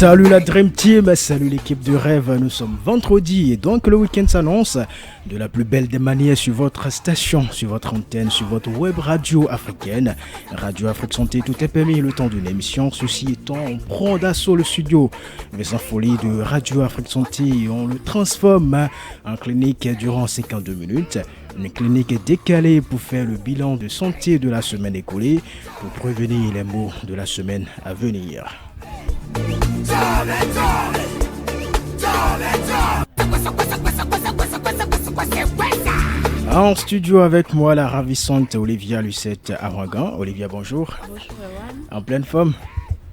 Salut la Dream Team, salut l'équipe de rêve, nous sommes vendredi et donc le week-end s'annonce de la plus belle des manières sur votre station, sur votre antenne, sur votre web radio africaine. Radio Afrique Santé, tout est permis le temps d'une émission, ceci étant, on prend d'assaut le studio, mais sans folie de Radio Afrique Santé et on le transforme en clinique durant 52 minutes. Une clinique décalée pour faire le bilan de santé de la semaine écoulée, pour prévenir les maux de la semaine à venir. En studio avec moi, la ravissante Olivia Lucette Arangan. Olivia, bonjour. Bonjour, Ewan. En pleine forme?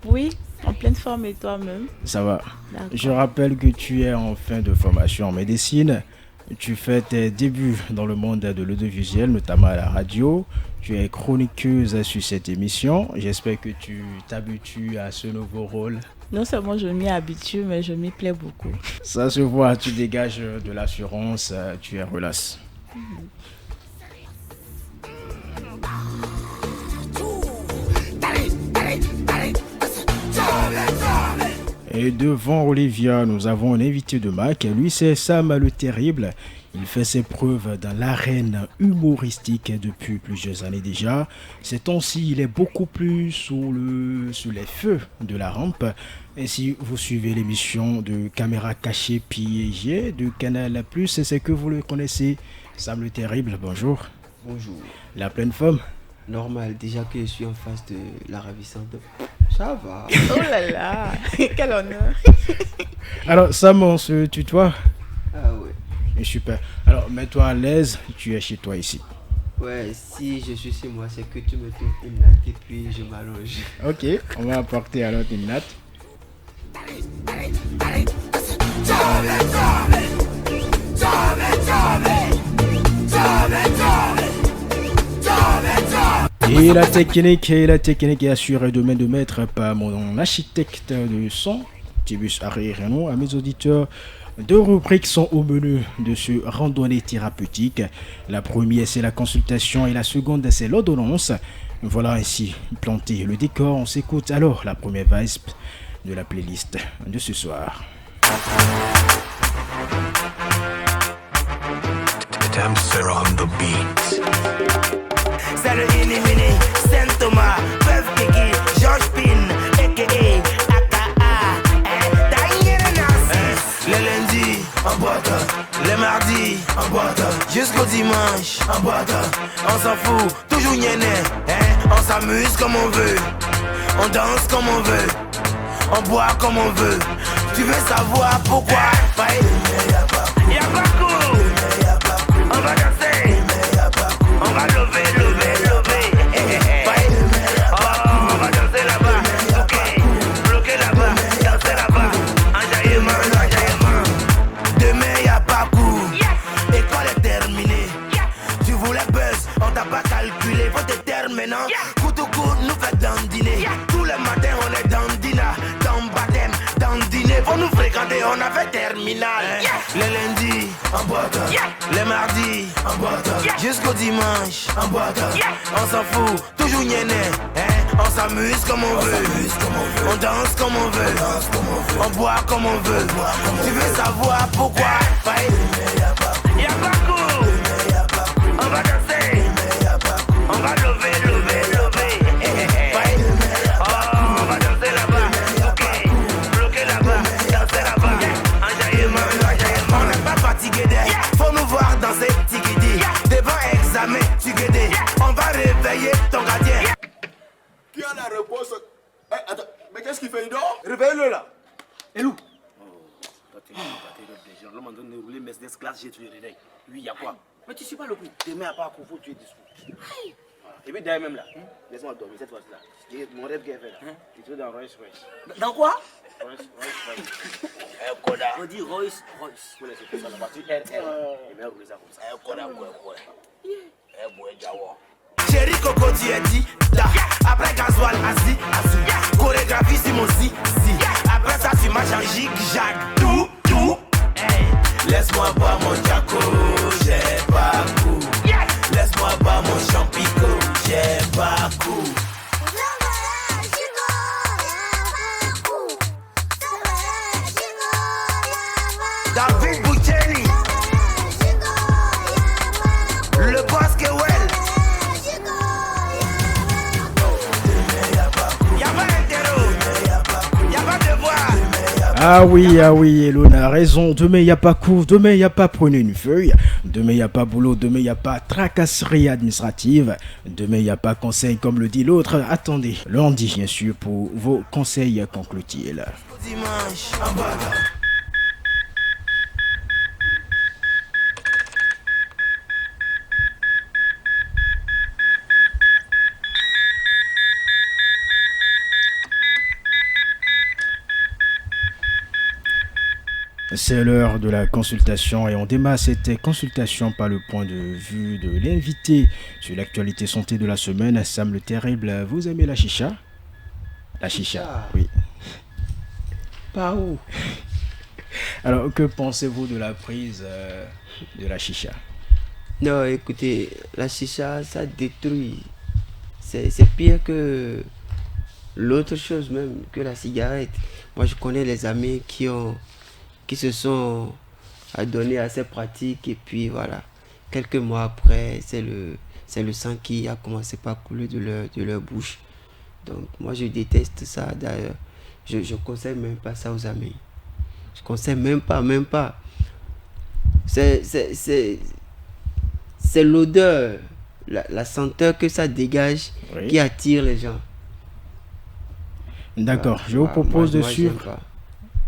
Oui, en pleine forme et toi-même? Ça va. D'accord. Je rappelle que tu es en fin de formation en médecine. Tu fais tes débuts dans le monde de l'audiovisuel, notamment à la radio. Tu es chroniqueuse sur cette émission. J'espère que tu t'habitues à ce nouveau rôle. Non seulement je m'y habitue, mais je m'y plais beaucoup. Ça se voit, tu dégages de l'assurance, tu es relax. Et devant Olivia, nous avons un invité de marque. Lui, c'est Sam le Terrible. Il fait ses preuves dans l'arène humoristique depuis plusieurs années déjà. Ces temps-ci, il est beaucoup plus sur les feux de la rampe. Et si vous suivez l'émission de Caméra Cachée Piégée de Canal+, c'est que vous le connaissez. Sam le Terrible, bonjour. Bonjour. La pleine forme? Normal, déjà que je suis en face de la ravissante. Ça va. Oh là là, quel honneur. Alors Sam, on se tutoie? Ah ouais. Super. Alors mets-toi à l'aise, tu es chez toi ici. Ouais, si je suis chez moi, c'est que tu me trouves une natte et puis je m'allonge. Ok, on va apporter alors une natte. Et la technique est assurée de main de maître par mon architecte de son, Tibus Harry-Renaud. À mes auditeurs, 2 rubriques sont au menu de ce randonnée thérapeutique. La première, c'est la consultation et la seconde, c'est l'ordonnance. Voilà ainsi planté le décor. On s'écoute alors la première vibe de la playlist de ce soir. Damser on the beat. C'est le Inimini, Saint Thomas, Peuf Kiki, Georges Pin, a.k.a. Les lundis en boîte, les mardis en boîte, jusqu'au dimanche en boîte. On s'en fout, toujours gnéné, on s'amuse comme on veut, on danse comme on veut, on boit comme on veut. Tu veux savoir pourquoi? Y'a pas cool, on va danser, on va lever, lever, lever. Oh, on va danser là-bas, bloquer là-bas, danser là-bas, enjaillement. Demain y'a pas cours, école est terminée. Tu voulais buzz, on t'a pas calculé, faut te taire maintenant. Coup au coup, nous fait dandiner. Tous les matins on est dandina, dans baptême, dandiné. Pour nous fréquenter, on a fait terminal. Les lundis en boîte, les mardis en boîte, jusqu'au dimanche en boîte. On s'en fout, toujours gnéné, on s'amuse comme on veut, on danse comme on veut, on boit comme on veut. Tu veux savoir pourquoi? Y'a pas cool, on va danser, on va lever, lever, lever. Oh, on va danser là-bas, bloquer là-bas, danser là-bas, enjaillement. On n'est pas fatigué d'air, faut nous voir danser, tigidi. Devant examen, tigidi, on va réveiller ton gardien. Qui a la réponse? Attends, mais qu'est-ce qu'il fait? Il dort? Réveille-le là. Et où? Déjà, l'homme en train de rouler Mercedes classe, j'ai tué le réveil. Oui, y'a quoi? Mais tu sais pas le coup. Demain, à part faut tuer discours. Et puis derrière même là, laisse-moi dormir cette fois-là. Mon rêve qui est fait là. Il trouve dans Royce. Dans quoi? Royce. On dit Royce. Pour laisser tout ça, la partie RR. Et bien, rouler ça comme ça. Chéri Coco, tu es dit, da. Après gasoil, assis. Chorégraphie, Simosi, si. Après ça, tu marches en jig-jag. Tout. Hey. Laisse-moi boire mon Jaco, j'ai pas coup. Laisse-moi boire mon champico, j'ai pas coup. Ah oui, Elona a raison. Demain, il n'y a pas cours, demain, il n'y a pas prenez une feuille. Demain, il n'y a pas boulot, demain, il n'y a pas tracasserie administrative. Demain, il n'y a pas conseil, comme le dit l'autre. Attendez, lundi, bien sûr, pour vos conseils, conclut-il. Dimanche, en bas. C'est l'heure de la consultation et on démarre cette consultation par le point de vue de l'invité sur l'actualité santé de la semaine. Sam le Terrible, vous aimez la chicha? La chicha, oui. Par où? Alors, que pensez-vous de la prise de la chicha? Non, écoutez, la chicha, ça détruit. C'est pire que l'autre chose même, que la cigarette. Moi, je connais les amis qui se sont adonnés à ces pratiques et puis voilà, quelques mois après, c'est le sang qui a commencé par couler de leur bouche. Donc moi je déteste ça d'ailleurs. Je conseille même pas ça aux amis. Je conseille même pas. C'est l'odeur, la senteur que ça dégage qui attire les gens. D'accord, je vous propose de suivre.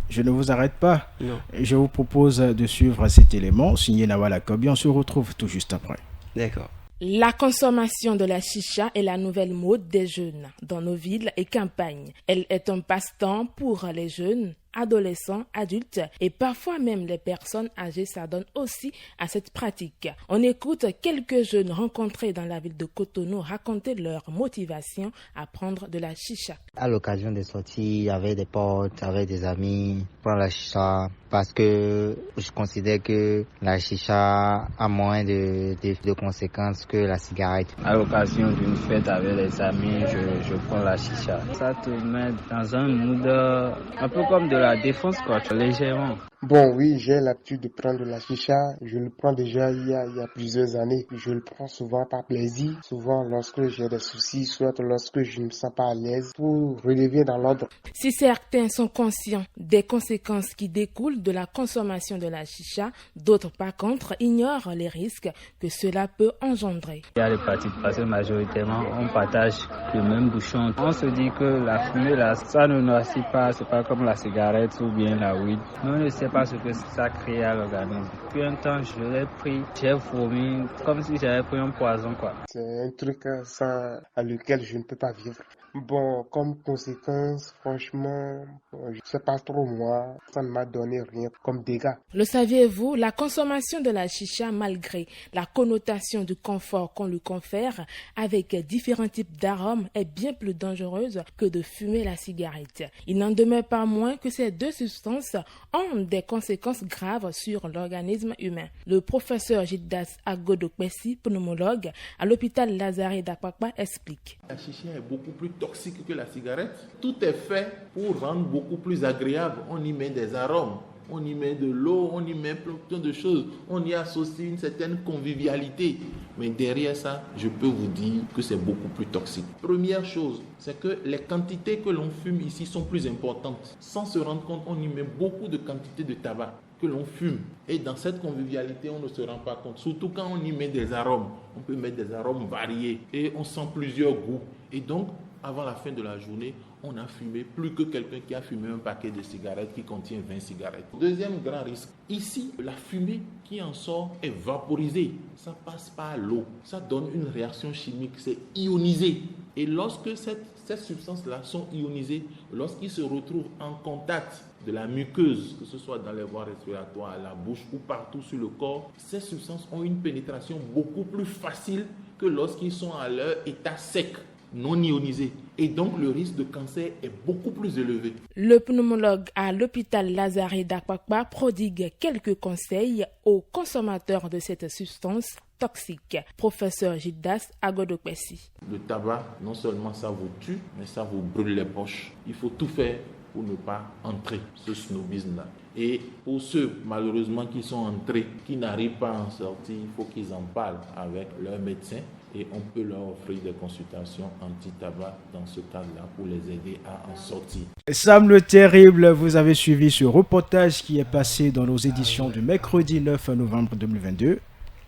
Je ne vous arrête pas. Non. Je vous propose de suivre cet élément signé Nawala Kobi. On se retrouve tout juste après. D'accord. La consommation de la chicha est la nouvelle mode des jeunes dans nos villes et campagnes. Elle est un passe-temps pour les jeunes, adolescents, adultes et parfois même les personnes âgées s'adonnent aussi à cette pratique. On écoute quelques jeunes rencontrés dans la ville de Cotonou raconter leur motivation à prendre de la chicha. À l'occasion des sorties avec des potes, avec des amis, prendre la chicha parce que je considère que la chicha a moins de conséquences que la cigarette. À l'occasion d'une fête avec les amis, je prends la chicha. Ça te met dans un mood un peu comme de la défense, quoi, légèrement. Bon, oui, j'ai l'habitude de prendre la chicha. Je le prends déjà il y a plusieurs années. Je le prends souvent par plaisir, souvent lorsque j'ai des soucis, soit lorsque je ne me sens pas à l'aise, pour relever dans l'ordre. Si certains sont conscients des conséquences qui découlent de la consommation de la chicha, d'autres par contre ignorent les risques que cela peut engendrer. Il y a les pratiques parce que majoritairement on partage le même bouchon. On se dit que la fumée là, ça ne noircit pas, c'est pas comme la cigarette ou bien la weed. Mais on ne sait pas ce que ça crée à l'organisme. Puis un temps, je l'ai pris, j'ai vomi, comme si j'avais pris un poison, quoi. C'est un truc à lequel je ne peux pas vivre. Bon, comme conséquence, franchement, je ne sais pas trop moi, ça ne m'a donné rien comme dégâts. Le saviez-vous, la consommation de la chicha, malgré la connotation du confort qu'on lui confère, avec différents types d'arômes, est bien plus dangereuse que de fumer la cigarette. Il n'en demeure pas moins que ces deux substances ont des conséquences graves sur l'organisme humain. Le professeur Gildas Agodokpesi, pneumologue à l'hôpital Lazare d'Apakpa, explique. La chicha est beaucoup plus toxique que la cigarette. Tout est fait pour rendre beaucoup plus agréable. On y met des arômes, on y met de l'eau, on y met plein de choses. On y associe une certaine convivialité. Mais derrière ça, je peux vous dire que c'est beaucoup plus toxique. Première chose, c'est que les quantités que l'on fume ici sont plus importantes. Sans se rendre compte, on y met beaucoup de quantités de tabac que l'on fume. Et dans cette convivialité, on ne se rend pas compte. Surtout quand on y met des arômes. On peut mettre des arômes variés et on sent plusieurs goûts. Et donc, avant la fin de la journée, on a fumé plus que quelqu'un qui a fumé un paquet de cigarettes qui contient 20 cigarettes. Deuxième grand risque, ici, la fumée qui en sort est vaporisée. Ça passe par l'eau. Ça donne une réaction chimique, c'est ionisé. Et lorsque ces substances-là sont ionisées, lorsqu'ils se retrouvent en contact de la muqueuse, que ce soit dans les voies respiratoires, la bouche ou partout sur le corps, ces substances ont une pénétration beaucoup plus facile que lorsqu'ils sont à leur état sec, non ionisé. Et donc le risque de cancer est beaucoup plus élevé. Le pneumologue à l'hôpital Lazare d'Apakpa prodigue quelques conseils aux consommateurs de cette substance toxique. Professeur Gildas Agodokpesi. Le tabac, non seulement ça vous tue, mais ça vous brûle les poches. Il faut tout faire pour ne pas entrer ce snobisme-là. Et pour ceux, malheureusement, qui sont entrés, qui n'arrivent pas à en sortir, il faut qu'ils en parlent avec leur médecin et on peut leur offrir des consultations anti-tabac dans ce cadre-là pour les aider à en sortir. Sam le Terrible, vous avez suivi ce reportage qui est passé dans nos éditions du mercredi 9 novembre 2022.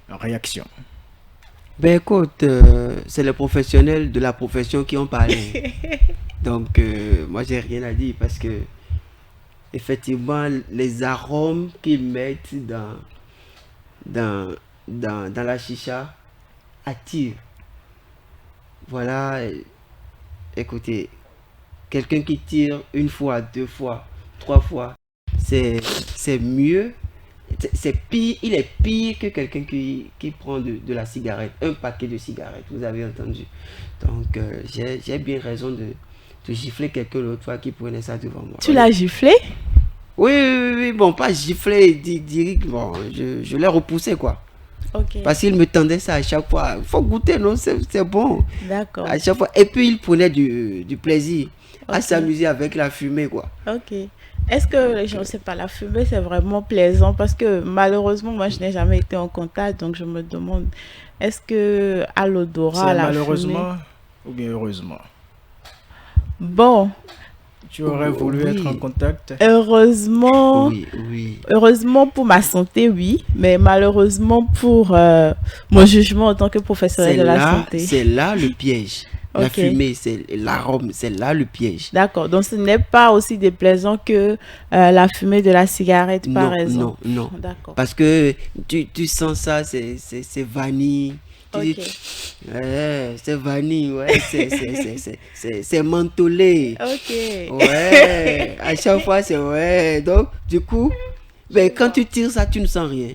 Réaction. Ben écoute, c'est les professionnels de la profession qui ont parlé. Donc, moi, j'ai rien à dire parce que, effectivement, les arômes qu'ils mettent dans la chicha attirent. Voilà, écoutez, quelqu'un qui tire une fois, 2 fois, 3 fois, c'est mieux. C'est pire, il est pire que quelqu'un qui prend de la cigarette, un paquet de cigarettes, vous avez entendu. Donc, j'ai bien raison de gifler quelqu'un l'autre fois qui prenait ça devant moi. Tu l'as giflé? Oui, bon, pas gifler, direct, bon, je l'ai repoussé, quoi. Ok. Parce qu'il me tendait ça à chaque fois. Il faut goûter, non, c'est bon. D'accord. À chaque fois. Et puis, il prenait du plaisir à s'amuser avec la fumée, quoi. Ok. Est-ce que, je ne sais pas, la fumée, c'est vraiment plaisant? Parce que malheureusement, moi, je n'ai jamais été en contact, donc je me demande, est-ce que à l'odorat, la malheureusement fumée... ou bien heureusement? Bon. Tu aurais voulu être en contact? Heureusement, oui. Heureusement pour ma santé, oui, mais malheureusement pour mon jugement en tant que professionnel de la santé. C'est là le piège. La Ok. fumée, c'est l'arôme, c'est là le piège. D'accord, donc ce n'est pas aussi déplaisant que la fumée de la cigarette, par exemple. Non. D'accord. Parce que tu sens ça, c'est vanille. Tu dis, ouais, c'est vanille, ouais, c'est mentholé. Ok. Ouais, à chaque fois, c'est ouais. Donc, du coup, ben, quand tu tires ça, tu ne sens rien.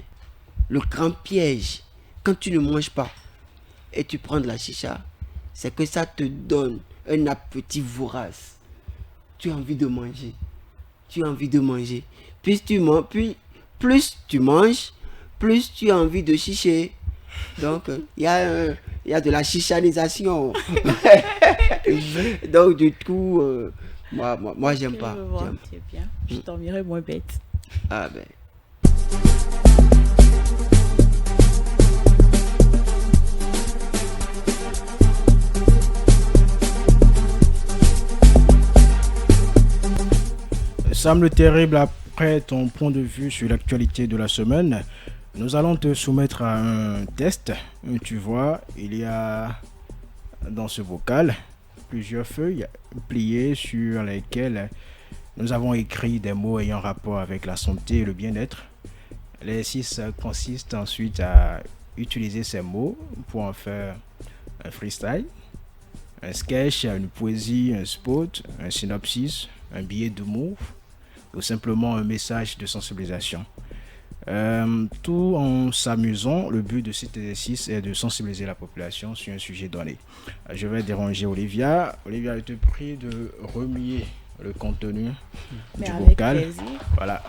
Le grand piège, quand tu ne manges pas et tu prends de la chicha, c'est que ça te donne un appétit vorace. Tu as envie de manger. Plus tu manges, plus tu as envie de chicher. Donc, il y a de la chichanisation. Donc, du coup, moi j'aime pas. Je vois, c'est bien. Je dormirai moins bête. Ah ben. Sam le Terrible, après ton point de vue sur l'actualité de la semaine, nous allons te soumettre à un test. Tu vois, il y a dans ce bocal plusieurs feuilles pliées sur lesquelles nous avons écrit des mots ayant rapport avec la santé et le bien-être. L'exercice consiste ensuite à utiliser ces mots pour en faire un freestyle, un sketch, une poésie, un spot, un synopsis, un billet d'humour ou simplement un message de sensibilisation. Tout en s'amusant, le but de cet exercice est de sensibiliser la population sur un sujet donné. Je vais déranger Olivia. Olivia, je te prie de remuer le contenu du bocal. Plaisir. Voilà.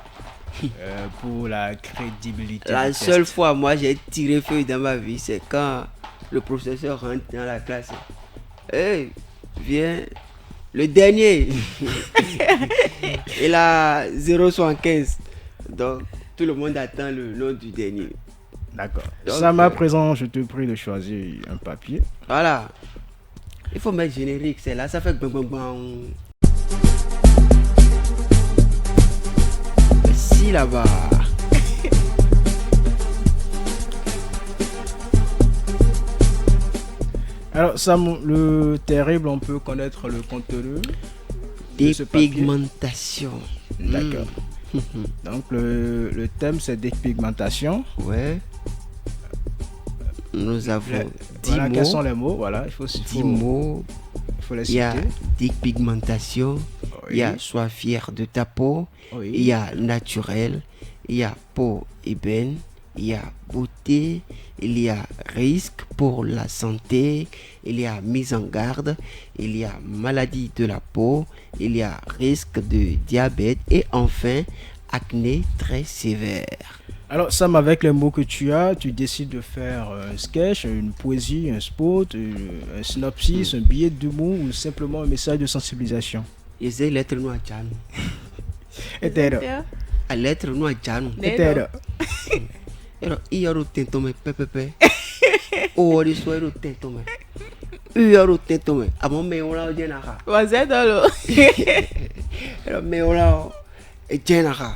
Pour la crédibilité. La seule fois, moi, j'ai tiré feuille dans ma vie, c'est quand le professeur rentre dans la classe. Hey, viens. Le dernier, il a 0,75. Donc, tout le monde attend le nom du dernier. D'accord. Sam, à présent, je te prie de choisir un papier. Voilà. Il faut mettre générique, c'est là, ça fait bang bang bang. Si là-bas. Alors, Sam le Terrible, on peut connaître le contenu de ce papier. Dépigmentation. D'accord. Donc, le thème, c'est dépigmentation. Ouais. Nous avons 10 voilà, mots. quels sont les mots? Voilà, il faut 10 mots. Il faut les Il y a citer. dépigmentation. Oui. Il y a sois fier de ta peau. Oui. Il y a naturel. Il y a peau ébène. Il y a beauté. Il y a risque pour la santé. Il y a mise en garde. Il y a maladie de la peau. Il y a risque de diabète. Et enfin, acné très sévère. Alors, Sam, avec les mots que tu as, tu décides de faire un sketch, une poésie, un spot, un synopsis, un billet d'humour ou simplement un message de sensibilisation. Essaye lettre noire Tchano. Hétéro. A lettre noire Tchano. Hétéro. Alors, il y a un tinton mais pépépé. Oh, les soirs, le tête, mais. Le tête, mais. À mon mais on l'a dit, nara. Vas-y, dans l'eau. Le mais on l'a dit, nara.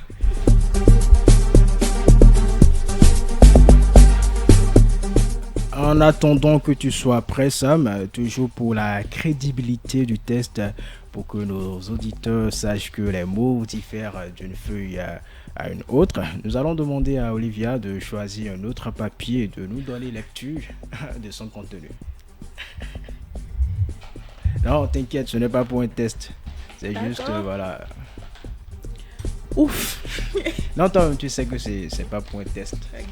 En attendant que tu sois prêt, Sam, toujours pour la crédibilité du test, pour que nos auditeurs sachent que les mots diffèrent d'une feuille à une autre, nous allons demander à Olivia de choisir un autre papier et de nous donner lecture de son contenu. Non, t'inquiète, ce n'est pas pour un test. C'est juste, voilà. Ouf. Non, toi, tu sais que c'est pas pour un test. Okay.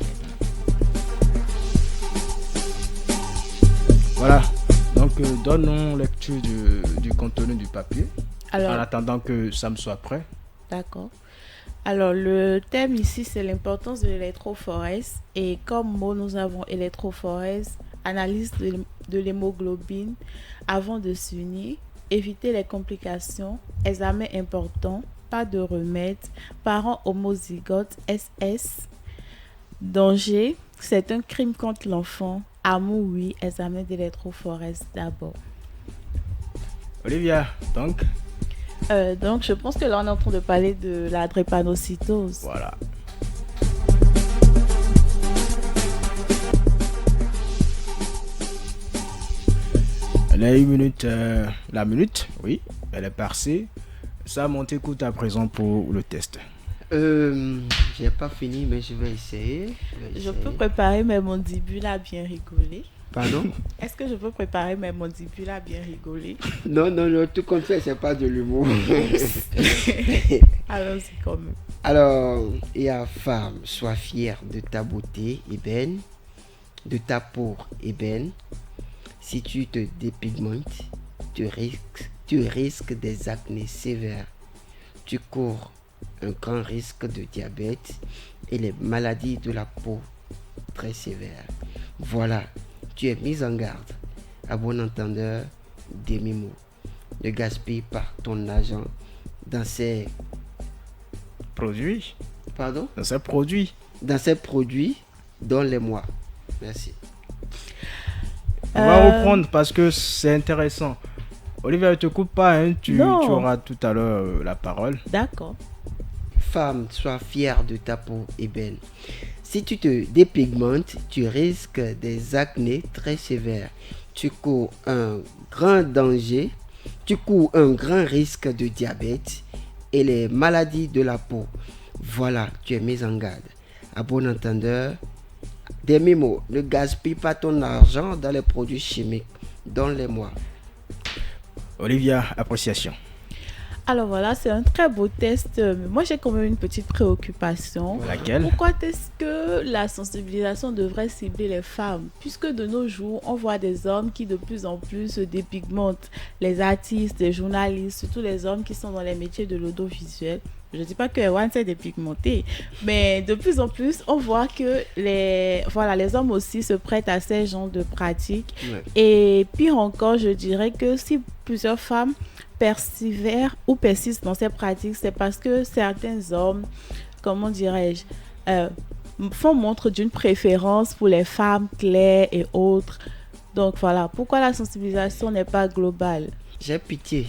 Voilà, donc donnons lecture du contenu du papier. Alors, en attendant que Sam soit prêt. D'accord. Alors, le thème ici, c'est l'importance de l'électrophorèse. Et comme mot, nous avons électrophorèse, analyse de l'hémoglobine avant de s'unir, éviter les complications, examen important, pas de remède, parents homozygotes, SS, danger, c'est un crime contre l'enfant. Amour, oui, examen d'électrophorèse d'abord. Olivia, donc je pense que là, on est en train de parler de la drépanocytose. Voilà. Elle a une minute, la minute, oui, elle est passée. Ça, on t'écoute à présent pour le test. J'ai pas fini, mais je vais essayer. Je peux préparer mes mandibules à bien rigoler. Pardon? Est-ce que je peux préparer mes mandibules à bien rigoler? Non, tout compte fait, c'est pas de l'humour. Allons-y quand même. Alors, il y a femme, sois fière de ta beauté ébène, de ta peau ébène. Si tu te dépigmentes, tu risques des acnés sévères. Tu cours un grand risque de diabète et les maladies de la peau très sévères. Voilà, tu es mise en garde. À bon entendeur, demi-mot. Ne gaspille pas ton argent dans ces produits. Pardon? Dans ces produits. Dans ces produits, donne-les-moi. Merci. On va reprendre parce que c'est intéressant. Olivia, ne te coupe pas, hein. Tu auras tout à l'heure la parole. D'accord. Femme, sois fière de ta peau ébène. Si tu te dépigmentes, tu risques des acnés très sévères. Tu cours un grand risque de diabète et les maladies de la peau. Voilà, tu es mise en garde. À bon entendeur, des mémos, ne gaspille pas ton argent dans les produits chimiques. Donne-les-moi. Olivia, appréciation. Alors voilà, c'est un très beau test. Mais moi, j'ai quand même une petite préoccupation. Laquelle? Pourquoi est-ce que la sensibilisation devrait cibler les femmes? Puisque de nos jours, on voit des hommes qui de plus en plus se dépigmentent. Les artistes, les journalistes, surtout les hommes qui sont dans les métiers de l'audiovisuel. Je ne dis pas que Erwan s'est dépigmenté, mais de plus en plus, on voit que les hommes aussi se prêtent à ces genres de pratiques. Ouais. Et pire encore, je dirais que si plusieurs femmes persévèrent ou persistent dans ces pratiques, c'est parce que certains hommes, comment dirais-je, font montre d'une préférence pour les femmes claires et autres. Donc voilà, pourquoi la sensibilisation n'est pas globale? J'ai pitié.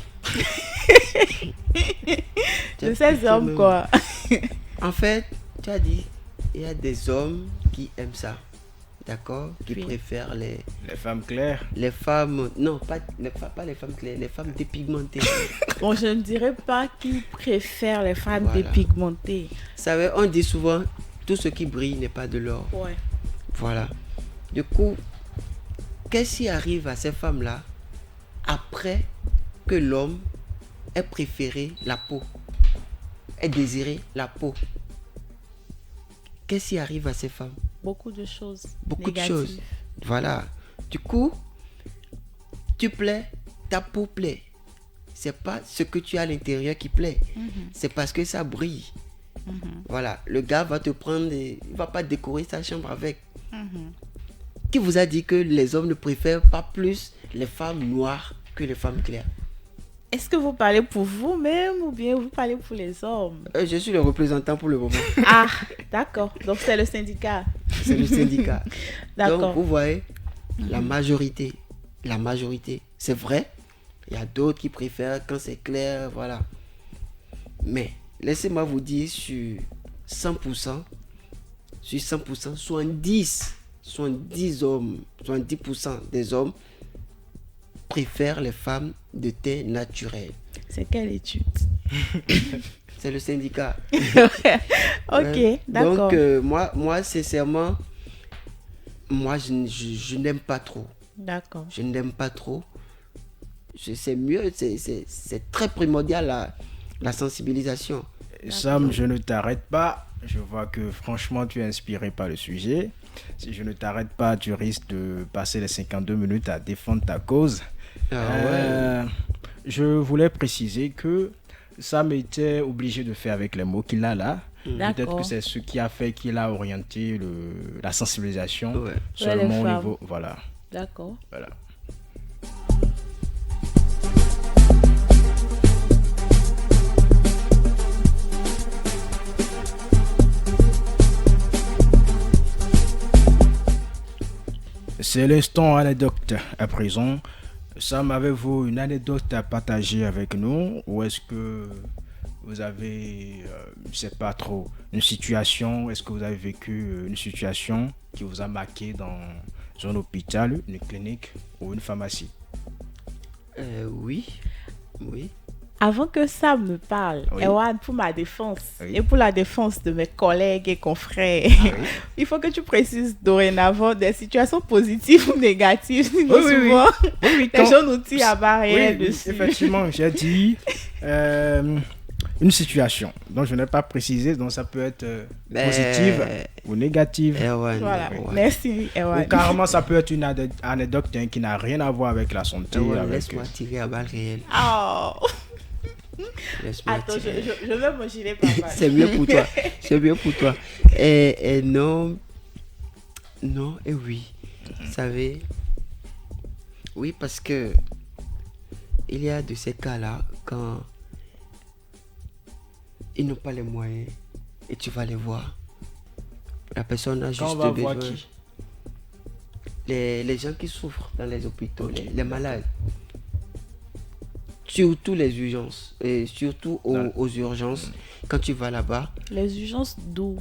De ces hommes, même. Quoi. En fait, tu as dit, il y a des hommes qui aiment ça. D'accord? Qui préfèrent les femmes claires. Les femmes... Non, pas les femmes claires, les femmes dépigmentées. Bon, je ne dirais pas qu'ils préfèrent les femmes dépigmentées. Vous savez, on dit souvent, tout ce qui brille n'est pas de l'or. Ouais. Voilà. Du coup, qu'est-ce qui arrive à ces femmes-là après que l'homme ait préféré la peau, ait désiré la peau? Qu'est-ce qui arrive à ces femmes? Beaucoup de choses. Beaucoup négatives. De choses. Voilà. Du coup, tu plais, ta peau plaît. C'est pas ce que tu as à l'intérieur qui plaît. C'est parce que ça brille. Voilà. Le gars va te prendre il va pas décorer sa chambre avec. Qui vous a dit que les hommes ne préfèrent pas plus les femmes noires que les femmes claires? Est-ce que vous parlez pour vous-même ou bien vous parlez pour les hommes? Je suis le représentant pour le moment. Ah, d'accord. Donc c'est le syndicat. C'est le syndicat. D'accord. Donc vous voyez, La majorité, c'est vrai. Il y a d'autres qui préfèrent quand c'est clair, voilà. Mais laissez-moi vous dire, sur 100%, 70 hommes, 70% des hommes préfèrent les femmes de teint naturel. C'est quelle étude? C'est le syndicat. Ok, d'accord. Donc, moi, sincèrement, je n'aime pas trop. D'accord. Je n'aime pas trop. C'est mieux, c'est très primordial la sensibilisation. Sam, je ne t'arrête pas. Je vois que franchement, tu es inspiré par le sujet. Si je ne t'arrête pas, tu risques de passer les 52 minutes à défendre ta cause. Je voulais préciser que Sam était obligé de faire avec les mots qu'il a là. Peut-être que c'est ce qui a fait qu'il a orienté la sensibilisation seulement au niveau... Voilà. D'accord. Voilà. C'est l'instant anecdote à présent. Sam, avez-vous une anecdote à partager avec nous ou est-ce que vous avez, je sais pas trop, une situation, est-ce que vous avez vécu une situation qui vous a marqué dans un hôpital, une clinique ou une pharmacie? Oui. Avant que Sam me parle, Ewan, pour ma défense et pour la défense de mes collègues et confrères, il faut que tu précises dorénavant des situations positives ou négatives. Souvent, les gens nous tirent à barrière dessus. Effectivement, j'ai dit une situation. Donc, je n'ai pas précisé, donc ça peut être positive ou négative. Voilà, merci Ewan. Ou carrément, ça peut être une anecdote qui n'a rien à voir avec la santé. Laisse-moi tirer à balles réelles. Oh. Attends, je vais mon gilet, papa. C'est mieux pour toi. C'est mieux pour toi. Et non et oui. Vous savez, oui, parce que il y a de ces cas-là quand ils n'ont pas les moyens et tu vas les voir. La personne a juste besoin. Voir qui? Les gens qui souffrent dans les hôpitaux, les malades. Surtout les urgences, et surtout aux urgences, quand tu vas là-bas. Les urgences d'où?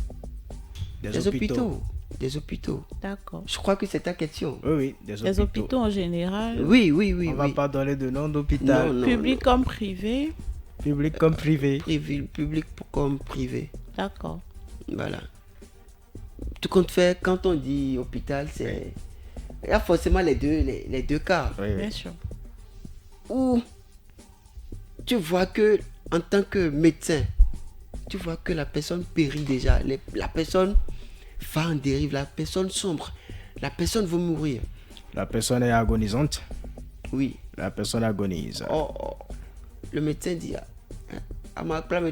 Des hôpitaux. Des hôpitaux. D'accord. Je crois que c'est ta question. Oui, des hôpitaux en général. Oui. On va pas donner de nom d'hôpital. Public comme privé. Public comme privé. Public comme privé. D'accord. Voilà. Tout compte fait, quand on dit hôpital, c'est... Il y a forcément les deux cas. Bien sûr. Où tu vois que, en tant que médecin, tu vois que la personne périt déjà. La personne va en dérive, la personne sombre. La personne va mourir. La personne est agonisante. Oui. La personne agonise. Le médecin dit, à ma place,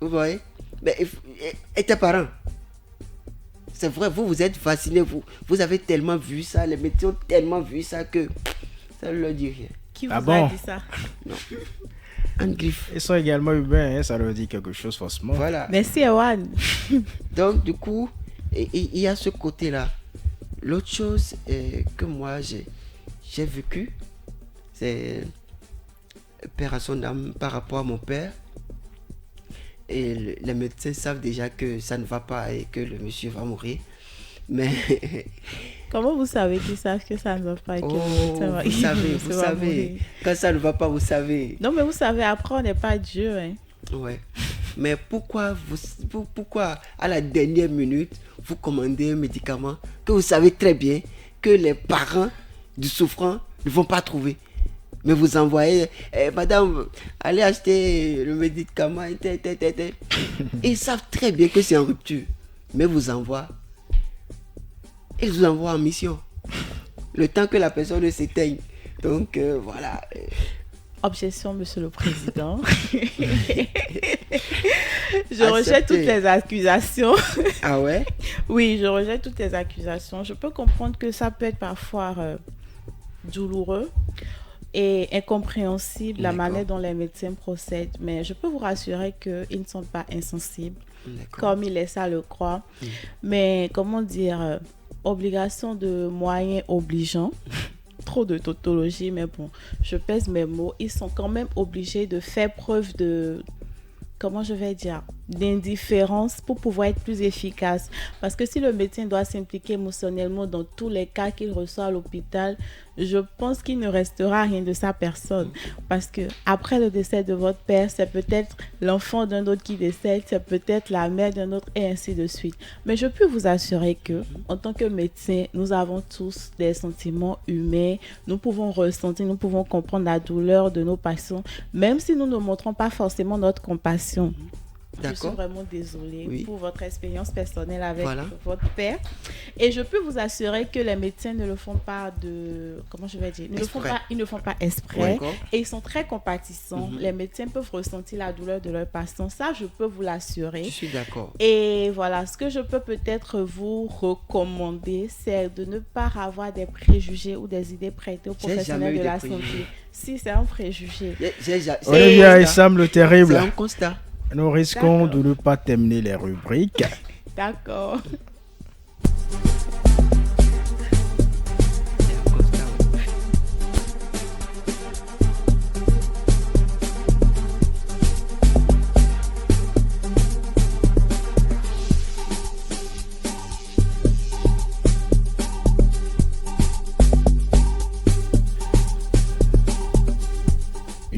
vous voyez? Et tes parents? C'est vrai, vous êtes vaccinés, vous avez tellement vu ça, les médecins ont tellement vu ça que ça ne leur dit rien. Qui vous a dit ça? Non. Anne Griffe. Ils sont également humains, hein, ça leur dit quelque chose forcément. Voilà. Merci Ewan. Donc du coup, il y a ce côté-là. L'autre chose que moi j'ai vécu, c'est père à son âme par rapport à mon père. Et les médecins savent déjà que ça ne va pas et que le monsieur va mourir. Mais... Comment vous savez qu'ils savent que ça ne va pas et que vous savez. Quand ça ne va pas, vous savez. Non, mais vous savez, après, on n'est pas Dieu. Hein. Ouais. Mais pourquoi à la dernière minute, vous commandez un médicament que vous savez très bien que les parents du souffrant ne vont pas trouver? Mais vous envoyez, madame, allez acheter le médicament. Ils savent très bien que c'est en rupture. Mais ils vous envoient en mission. Le temps que la personne ne s'éteigne. Donc, voilà. Objection, monsieur le président. Je rejette toutes les accusations. Ah ouais? Oui, je rejette toutes les accusations. Je peux comprendre que ça peut être parfois douloureux. et incompréhensible la D'accord. manière dont les médecins procèdent. Mais je peux vous rassurer qu'ils ne sont pas insensibles, comme ils laissent à le croire. Mais comment dire, obligation de moyens obligeants. Trop de tautologie, mais bon, je pèse mes mots. Ils sont quand même obligés de faire preuve de, comment je vais dire, d'indifférence pour pouvoir être plus efficace. Parce que si le médecin doit s'impliquer émotionnellement dans tous les cas qu'il reçoit à l'hôpital, je pense qu'il ne restera rien de sa personne. Parce que après le décès de votre père, c'est peut-être l'enfant d'un autre qui décède, c'est peut-être la mère d'un autre et ainsi de suite. Mais je peux vous assurer que, en tant que médecin, nous avons tous des sentiments humains. Nous pouvons ressentir, nous pouvons comprendre la douleur de nos patients, même si nous ne montrons pas forcément notre compassion. Je suis vraiment désolée pour votre expérience personnelle avec votre père. Et je peux vous assurer que les médecins ne le font pas de... Comment je vais dire? Ils ne font pas exprès. Et ils sont très compatissants. Les médecins peuvent ressentir la douleur de leurs patients. Ça, je peux vous l'assurer. Je suis d'accord. Et voilà, ce que je peux peut-être vous recommander, c'est de ne pas avoir des préjugés ou des idées prêtées aux professionnels de la santé. Si, c'est un préjugé. Olivia, il semble terrible. C'est un constat. Nous risquons de ne pas terminer les rubriques. D'accord.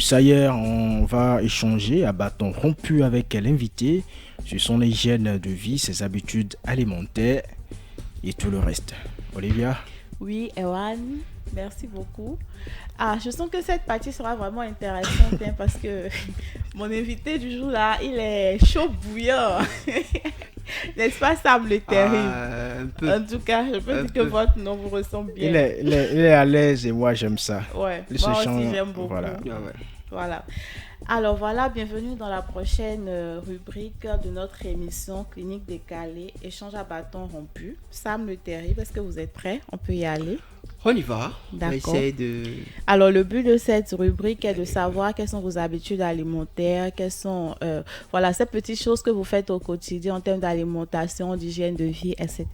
Ça y est, on va échanger à bâton rompu avec l'invité sur son hygiène de vie, ses habitudes alimentaires et tout le reste. Olivia? Oui, Ewan, merci beaucoup. Je sens que cette partie sera vraiment intéressante parce que mon invité du jour là, il est chaud bouillant. N'est-ce pas, Sam le terrible? En tout cas, je peux dire que votre nom vous ressemble bien. Il est à l'aise et moi j'aime ça. Ouais, moi aussi j'aime beaucoup. Voilà. Alors voilà, bienvenue dans la prochaine rubrique de notre émission Clinique décalée, échange à bâton rompu. Sam le terrible, est-ce que vous êtes prêts? On peut y aller? On y va. D'accord. On va essayer de... Alors, le but de cette rubrique est de savoir quelles sont vos habitudes alimentaires, quelles sont ces petites choses que vous faites au quotidien en termes d'alimentation, d'hygiène de vie, etc.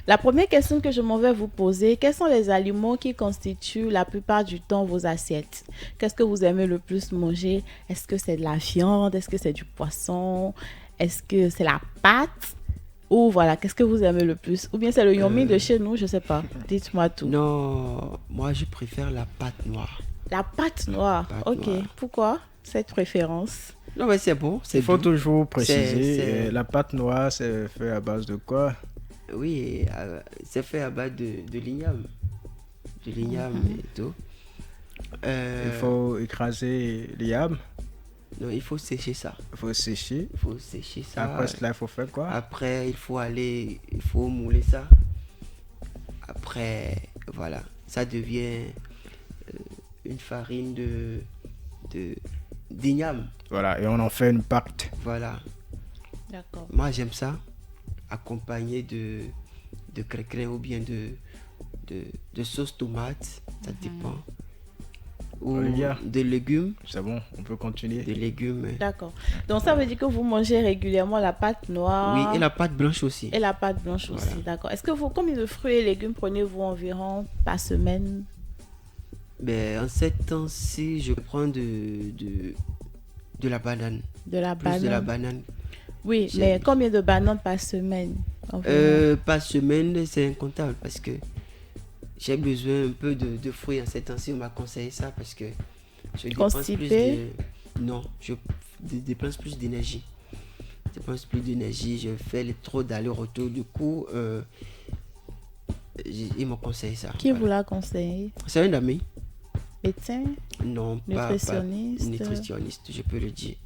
La première question que je m'en vais vous poser, quels sont les aliments qui constituent la plupart du temps vos assiettes? Qu'est-ce que vous aimez le plus manger? Est-ce que c'est de la viande? Est-ce que c'est du poisson? Est-ce que c'est la pâte? Ou voilà, qu'est-ce que vous aimez le plus? Ou bien c'est le yomi de chez nous, je sais pas. Dites-moi tout. Non, moi je préfère la pâte noire. La pâte noire, ok. Noire. Pourquoi cette préférence? Non mais c'est bon. Il faut toujours préciser, la pâte noire c'est fait à base de quoi? Oui, c'est fait à base de l'igname. De l'igname et tout. Il faut écraser l'igname. Non, il faut sécher ça. Il faut sécher. Il faut sécher ça. Après cela, il faut faire quoi? Après, il faut mouler ça. Après, voilà, ça devient une farine d'igname. Voilà, et on en fait une pâte. Voilà. D'accord. Moi, j'aime ça, accompagné de craquelin ou bien de sauce tomate, ça dépend. Ou Olivia, des légumes. C'est bon, on peut continuer. Des légumes. D'accord. Donc ça veut dire que vous mangez régulièrement la pâte noire. Oui, et la pâte blanche aussi. Et la pâte blanche aussi, d'accord. Est-ce que combien de fruits et légumes prenez-vous environ par semaine? En ces temps-ci, je prends de la banane. De la Plus banane. de la banane. Oui, mais combien de bananes par semaine par semaine, c'est incontable parce que j'ai besoin un peu de fruits en ces temps-ci. On m'a conseillé ça parce que je dépense plus Non, je dépense plus d'énergie. Je dépense plus d'énergie, je fais trop d'aller-retour. Du coup, ils m'ont conseillé ça. Qui vous l'a conseillé? C'est un ami. Médecin? Non, nutritionniste? Pas nutritionniste, je peux le dire.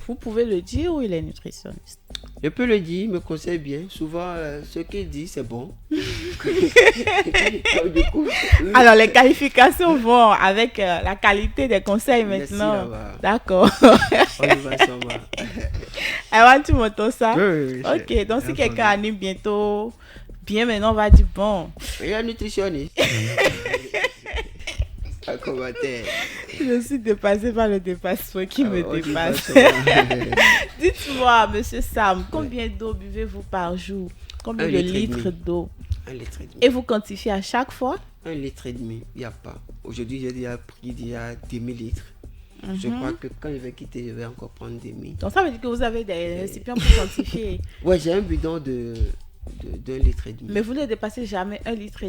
Vous pouvez le dire ou il est nutritionniste? Je peux le dire, il me conseille bien. Souvent, ce qu'il dit, c'est bon. Alors, les qualifications vont avec la qualité des conseils maintenant. D'accord. On y va, ça va. Alors, tu m'entends ça? Oui. Ok, donc si quelqu'un anime bientôt, bien maintenant, on va dire bon. Il est nutritionniste. Un commentaire. Je suis dépassée par le dépassement qui me dépasse. Dites-moi, monsieur Sam, combien d'eau buvez-vous par jour? Combien de litres d'eau? 1,5 litre. Et vous quantifiez à chaque fois? 1,5 litre, il n'y a pas. Aujourd'hui, j'ai déjà pris déjà 2000 litres. Je crois que quand je vais quitter, je vais encore prendre 2000. Donc ça veut dire que vous avez des récipients pour quantifier. Ouais, j'ai un bidon de 1,5 litre. Mais vous ne dépassez jamais 1,5 litre.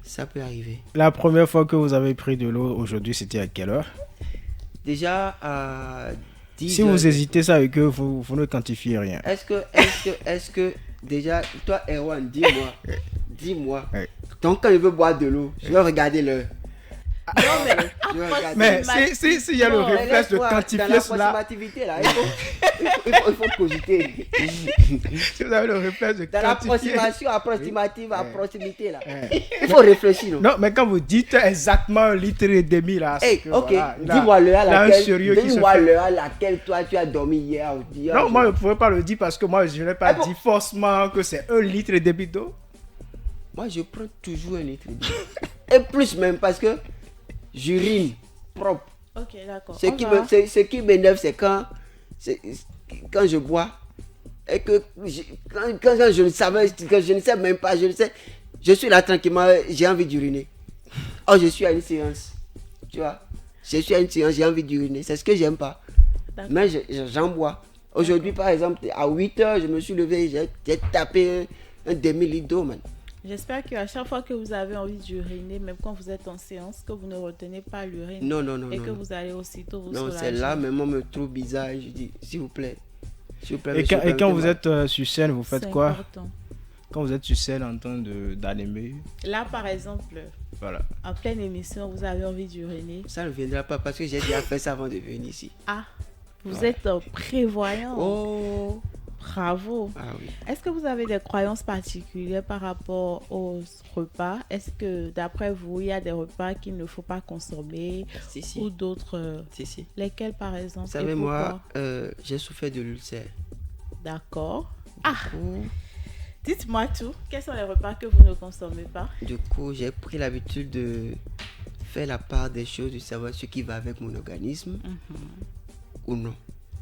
Ça peut arriver. La première fois que vous avez pris de l'eau aujourd'hui, c'était à quelle heure? Déjà à 10 Si vous hésitez, ça veut que vous ne quantifiez rien. Est-ce que déjà, toi, Erwan, dis-moi. Donc quand je veux boire de l'eau, je vais regarder l'heure. Mais s'il y a le réflexe de quantifier cela, là, il faut cogiter. Si vous avez le réflexe de dans quantifier, l'approximative à proximité là, il faut réfléchir. Non, mais quand vous dites exactement 1,5 litre là, c'est que, ok, voilà, dis-moi l'heure à laquelle laquelle toi tu as dormi hier. Non, moi je ne pourrais pas le dire parce que moi je n'ai pas dit forcément que c'est 1,5 litre d'eau. Moi je prends toujours 1 litre d'eau. Et plus même parce que j'urine propre. Ok, d'accord. Ce qui m'énerve, c'est quand je bois et que quand je ne savais, que je ne sais même pas, je suis là tranquillement, j'ai envie d'uriner. Oh, je suis à une séance, tu vois. Je suis à une séance, j'ai envie d'uriner. C'est ce que j'aime pas. Mais j'en bois. Aujourd'hui, par exemple, à 8h, je me suis levé, j'ai tapé un demi-litre d'eau, man. J'espère qu'à chaque fois que vous avez envie d'uriner, même quand vous êtes en séance, que vous ne retenez pas l'urine. Non. Et que vous allez aussitôt vous soulager. Non, c'est là, même on me trouve bizarre. Je dis, s'il vous plaît. Et quand vous êtes sur scène, vous faites quoi? Important. Quand vous êtes sur scène en train d'animer. Là, par exemple, voilà. En pleine émission, vous avez envie d'uriner. Ça ne viendra pas parce que j'ai déjà fait ça avant de venir ici. Ah, vous êtes prévoyant. Oh, bravo. Ah oui. Est-ce que vous avez des croyances particulières par rapport aux repas? Est-ce que d'après vous, il y a des repas qu'il ne faut pas consommer? Si. Ou d'autres? Si. Lesquels par exemple? Vous savez, moi, j'ai souffert de l'ulcère. D'accord. Dites-moi tout. Quels sont les repas que vous ne consommez pas? Du coup, j'ai pris l'habitude de faire la part des choses, de savoir ce qui va avec mon organisme ou non.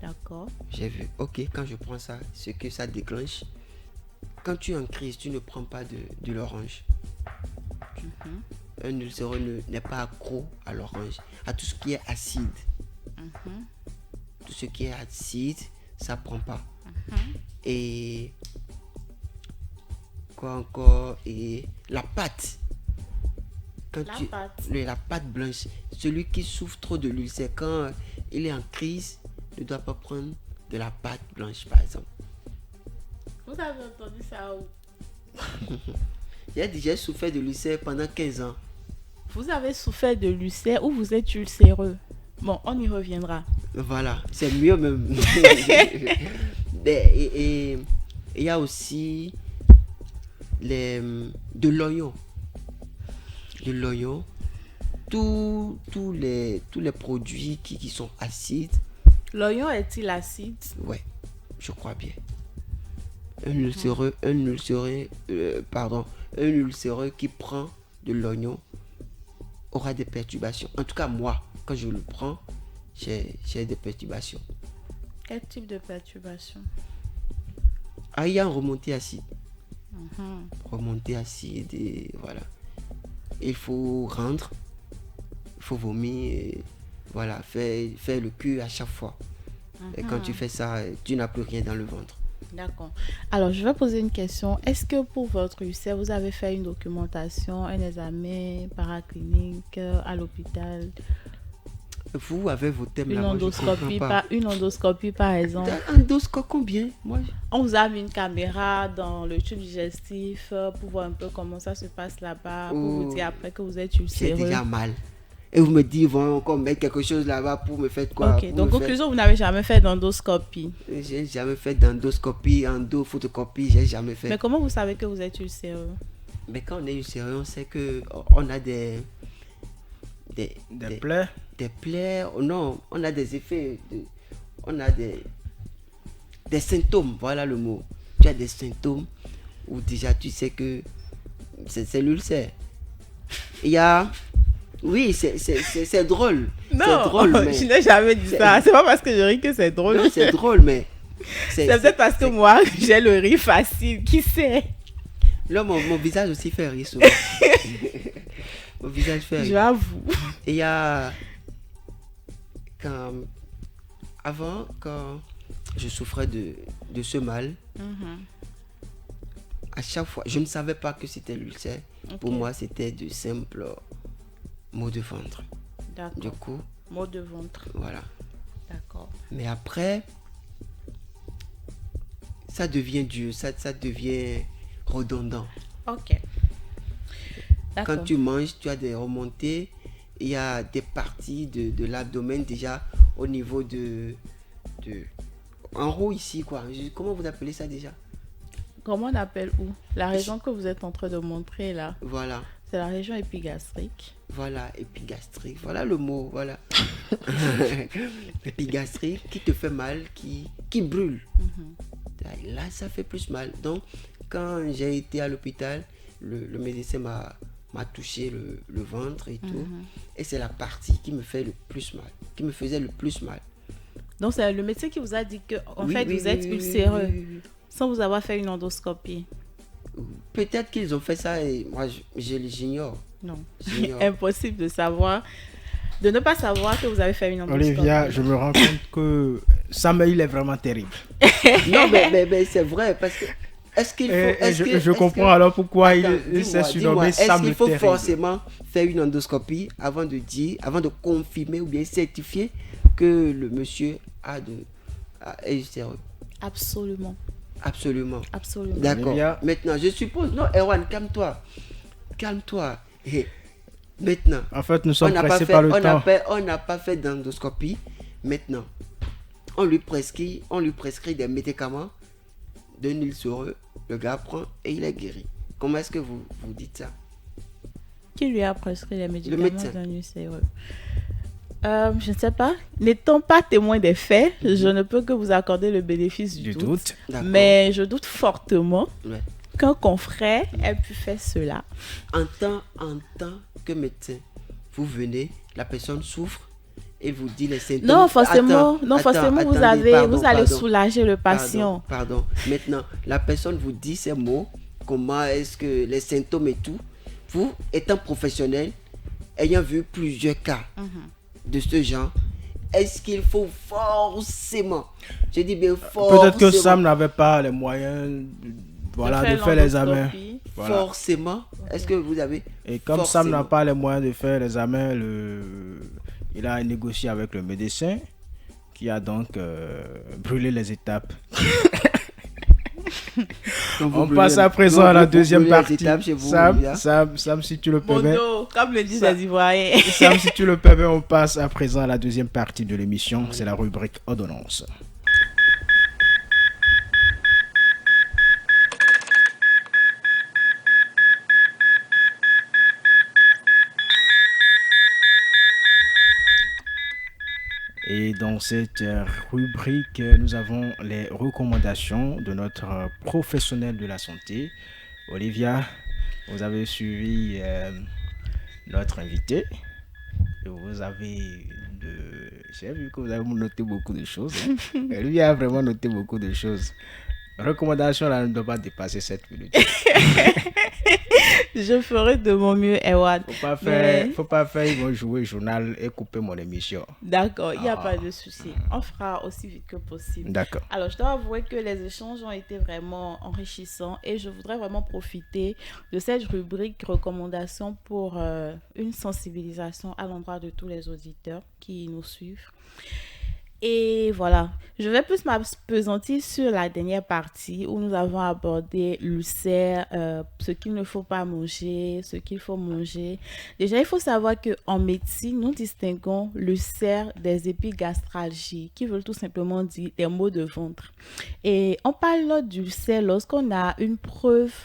D'accord. J'ai vu, ok, quand je prends ça, ce que ça déclenche. Quand tu es en crise, tu ne prends pas de l'orange. Un ulcéreux n'est pas accro à l'orange, à tout ce qui est acide. Tout ce qui est acide, ça prend pas. Et quoi encore? Et la pâte. La pâte blanche. Celui qui souffre trop de l'ulcère, quand il est en crise, ne doit pas prendre de la pâte blanche, par exemple. Vous avez entendu ça où? J'ai souffert de l'ulcère pendant 15 ans. Vous avez souffert de l'ulcère ou vous êtes ulcéreux? Bon, on y reviendra. Voilà, c'est mieux même. Et il y a aussi de l'oignon. De l'oignon. Tous les produits qui sont acides. L'oignon est-il acide? Ouais, je crois bien. Un ulcéreux qui prend de l'oignon aura des perturbations. En tout cas, moi, quand je le prends, j'ai des perturbations. Quel type de perturbations? Il y a une remontée acide. Remontée acide, et voilà. Il faut rendre, il faut vomir, et voilà, faire le cul à chaque fois. Et quand tu fais ça, tu n'as plus rien dans le ventre. D'accord. Alors, je vais poser une question. Est-ce que pour votre ulcère, vous avez fait une documentation, un examen paraclinique à l'hôpital? Vous avez vos thèmes une là, une endoscopie, par exemple. Endoscopie combien? On vous a mis une caméra dans le tube digestif pour voir un peu comment ça se passe là-bas, pour vous dire après que vous êtes ulcéreux. J'ai déjà mal. Et vous me dites, ils vont encore mettre quelque chose là-bas pour me faire quoi? Ok, donc conclusion, vous n'avez jamais fait d'endoscopie? J'ai jamais fait d'endoscopie, photocopie, j'ai jamais fait. Mais comment vous savez que vous êtes ulcéreux? Mais quand on est ulcéreux, on sait qu'on a des plaies. Des plaies, non, on a des effets, on a des symptômes, voilà le mot. Tu as des symptômes où déjà tu sais que c'est l'ulcère. Il y a Oui, c'est drôle. Non, c'est drôle, mais... je n'ai jamais dit ça. C'est pas parce que je ris que c'est drôle. Non, c'est drôle, mais... C'est peut-être parce que moi, j'ai le rire facile. Qui sait? Là, mon visage aussi fait rire souvent. Mon visage fait rire. J'avoue. Et il y a... Avant, quand je souffrais de ce mal, à chaque fois, je ne savais pas que c'était l'ulcère. Okay. Pour moi, c'était de simples maux de ventre. D'accord. Du coup... Maux de ventre. Voilà. D'accord. Mais après, ça devient dur, ça devient redondant. Ok. D'accord. Quand tu manges, tu as des remontées. Il y a des parties de l'abdomen déjà au niveau de... En haut ici, quoi. Comment vous appelez ça déjà? Comment on appelle où? La région que vous êtes en train de montrer là. Voilà. C'est la région épigastrique. Voilà, épigastrique. Voilà le mot, voilà. Épigastrique qui te fait mal, qui brûle. Là, ça fait plus mal. Donc, quand j'ai été à l'hôpital, le médecin m'a touché le ventre et tout. Et c'est la partie qui me fait le plus mal, qui me faisait le plus mal. Donc, c'est le médecin qui vous a dit que vous êtes ulcéreux sans vous avoir fait une endoscopie. Peut-être qu'ils ont fait ça et moi, j'ignore. Non, impossible de ne pas savoir que vous avez fait une endoscopie. Olivia, je me rends compte que Sam, il est vraiment terrible. Non, mais c'est vrai, parce que... Je comprends alors pourquoi il s'est surnommé Sam le terrible. Est-ce qu'il faut forcément faire une endoscopie avant de confirmer ou bien certifier que le monsieur est ulcéreux? Absolument. Absolument. Absolument. D'accord. Maintenant, je suppose... Non, Erwan, calme-toi. Calme-toi. Et maintenant... En fait, nous sommes pressés par le temps. On n'a pas fait d'endoscopie. Maintenant, on lui prescrit des médicaments d'un ulcéreux. Le gars prend et il est guéri. Comment est-ce que vous dites ça? Qui lui a prescrit les médicaments d'un ulcéreux? Je ne sais pas. N'étant pas témoin des faits, je ne peux que vous accorder le bénéfice du doute. Mais je doute fortement qu'un confrère ait pu faire cela. En tant que médecin, vous venez, la personne souffre et vous dit les symptômes. Non, forcément, vous allez soulager le patient. Pardon. Maintenant, la personne vous dit ces mots, comment est-ce que les symptômes et tout. Vous, étant professionnel, ayant vu plusieurs cas de ce genre, est-ce qu'il faut forcément, je dis bien forcément, peut-être que Sam n'avait pas les moyens de faire l'examen. Voilà. Forcément, est-ce que vous avez... Et comme Sam n'a pas les moyens de faire l'examen, il a négocié avec le médecin qui a donc brûlé les étapes. On passe à présent à la deuxième partie. Sam, si tu le permets. Comme le disent les Ivoiriens. Sam, si tu le permets, on passe à présent à la deuxième partie de l'émission. C'est la rubrique ordonnance. Et dans cette rubrique, nous avons les recommandations de notre professionnel de la santé. Olivia, vous avez suivi notre invité. Et vous avez j'ai vu que vous avez noté beaucoup de choses. Lui a vraiment noté beaucoup de choses. Recommandation là ne doit pas dépasser 7 minutes. Je ferai de mon mieux, Erwan. Faut pas faire, ils vont jouer journal et couper mon émission. D'accord, il n'y a pas de souci. On fera aussi vite que possible. D'accord. Alors, je dois avouer que les échanges ont été vraiment enrichissants et je voudrais vraiment profiter de cette rubrique recommandations pour une sensibilisation à l'endroit de tous les auditeurs qui nous suivent. Et voilà, je vais plus m'appesantir sur la dernière partie où nous avons abordé l'ulcère, ce qu'il ne faut pas manger, ce qu'il faut manger. Déjà, il faut savoir qu'en médecine, nous distinguons l'ulcère des épigastralgies, qui veulent tout simplement dire des maux de ventre. Et on parle d'ulcère lorsqu'on a une preuve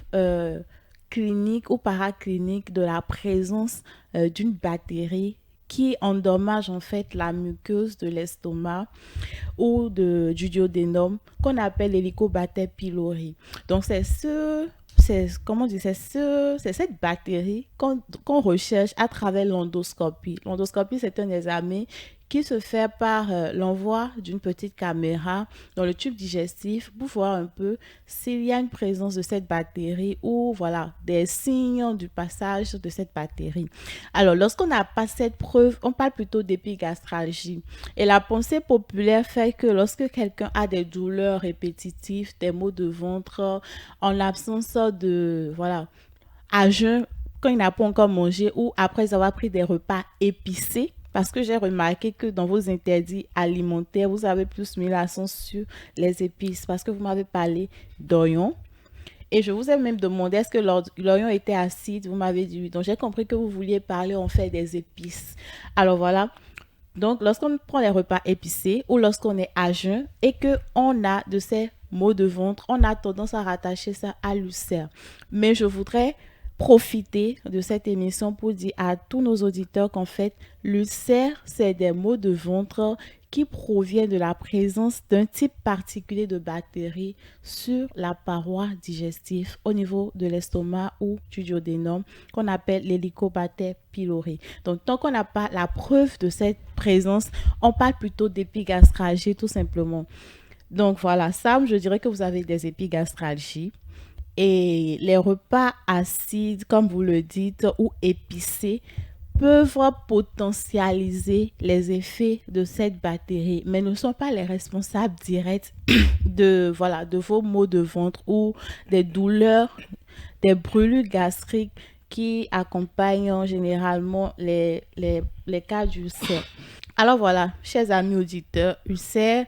clinique ou paraclinique de la présence d'une bactérie qui endommage en fait la muqueuse de l'estomac ou du duodénum qu'on appelle l'Helicobacter pylori. Donc c'est c'est cette bactérie qu'on recherche à travers l'endoscopie. L'endoscopie, c'est un examen qui se fait par l'envoi d'une petite caméra dans le tube digestif pour voir un peu s'il y a une présence de cette bactérie ou voilà, des signes du passage de cette bactérie. Alors, lorsqu'on n'a pas cette preuve, on parle plutôt d'épigastralgie. Et la pensée populaire fait que lorsque quelqu'un a des douleurs répétitives, des maux de ventre, en absence de, voilà, à jeun, quand il n'a pas encore mangé ou après avoir pris des repas épicés, parce que j'ai remarqué que dans vos interdits alimentaires, vous avez plus mis l'accent sur les épices parce que vous m'avez parlé d'oignon. Et je vous ai même demandé est-ce que l'oignon était acide. Vous m'avez dit oui. Donc j'ai compris que vous vouliez parler en fait des épices. Alors voilà. Donc lorsqu'on prend les repas épicés ou lorsqu'on est à jeun et qu'on a de ces maux de ventre, on a tendance à rattacher ça à l'ulcère. Mais je voudrais profiter de cette émission pour dire à tous nos auditeurs qu'en fait, l'ulcère, c'est des maux de ventre qui proviennent de la présence d'un type particulier de bactéries sur la paroi digestive au niveau de l'estomac ou du duodénum qu'on appelle l'Helicobacter pylori. Donc, tant qu'on n'a pas la preuve de cette présence, on parle plutôt d'épigastralgie tout simplement. Donc, voilà, Sam, je dirais que vous avez des épigastralgies. Et les repas acides, comme vous le dites, ou épicés, peuvent potentialiser les effets de cette bactérie, mais ne sont pas les responsables directs de vos maux de ventre ou des douleurs, des brûlures gastriques qui accompagnent généralement les cas d'ulcère. Alors voilà, chers amis auditeurs, ulcère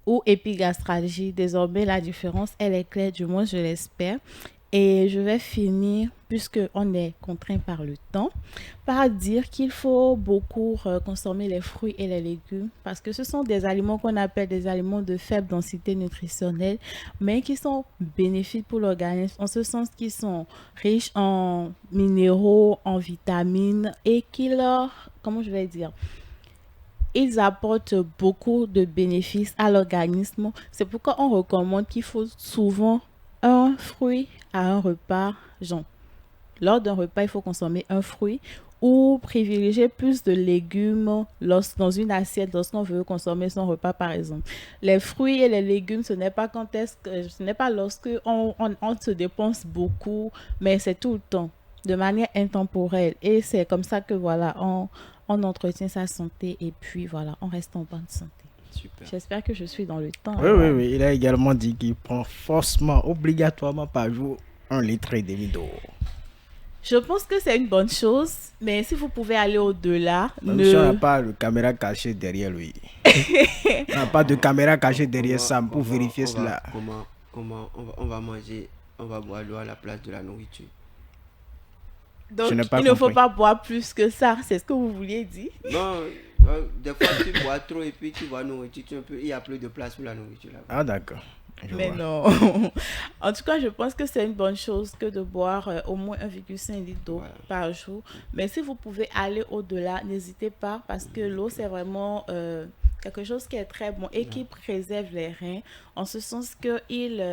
ou épigastralgie, désormais la différence elle est claire, du moins je l'espère. Et je vais finir, puisqu'on est contraint par le temps, par dire qu'il faut beaucoup consommer les fruits et les légumes parce que ce sont des aliments qu'on appelle des aliments de faible densité nutritionnelle, mais qui sont bénéfiques pour l'organisme en ce sens qu'ils sont riches en minéraux, en vitamines et qu'ils ils apportent beaucoup de bénéfices à l'organisme. C'est pourquoi on recommande qu'il faut souvent un fruit à un repas. Lors d'un repas, il faut consommer un fruit ou privilégier plus de légumes dans une assiette lorsqu'on veut consommer son repas, par exemple. Les fruits et les légumes, ce n'est pas lorsque on se dépense beaucoup, mais c'est tout le temps, de manière intemporelle. Et c'est comme ça que voilà, on entretient sa santé et puis voilà, on reste en bonne santé. Super. J'espère que je suis dans le temps. Oui. Il a également dit qu'il prend forcément, obligatoirement par jour, 1,5 litre d'eau. Je pense que c'est une bonne chose, mais si vous pouvez aller au-delà... Si on n'a pas de caméra cachée derrière lui. On n'a pas de caméra cachée derrière Sam pour vérifier cela. Comment on va manger, on va boire l'eau à la place de la nourriture. Donc, il ne faut pas boire plus que ça, c'est ce que vous vouliez dire? Non, des fois tu bois trop et puis tu vois nourriture, il n'y a plus de place pour la nourriture là. Ah d'accord. Mais non. En tout cas, je pense que c'est une bonne chose que de boire au moins 1,5 litre d'eau par jour. Mais si vous pouvez aller au-delà, n'hésitez pas parce que l'eau, c'est vraiment quelque chose qui est très bon et qui préserve les reins en ce sens qu'il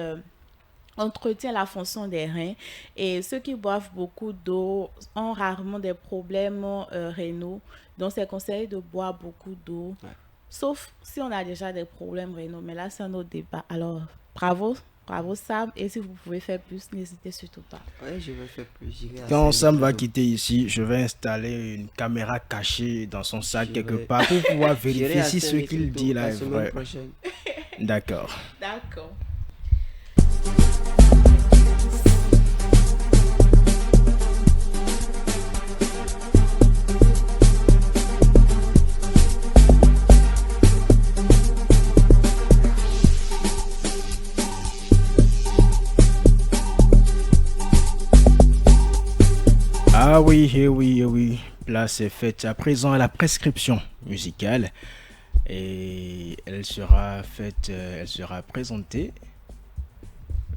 entretient la fonction des reins. Et ceux qui boivent beaucoup d'eau ont rarement des problèmes rénaux. Donc, c'est conseillé de boire beaucoup d'eau. Ouais. Sauf si on a déjà des problèmes rénaux. Mais là, c'est un autre débat. Alors, bravo Sam. Et si vous pouvez faire plus, n'hésitez surtout pas. Oui, je vais faire plus. Quand Sam va quitter ici, je vais installer une caméra cachée dans son sac quelque part pour pouvoir vérifier si ce qu'il dit là est vrai. D'accord. Ah oui. Place est faite à présent à la prescription musicale et elle sera présentée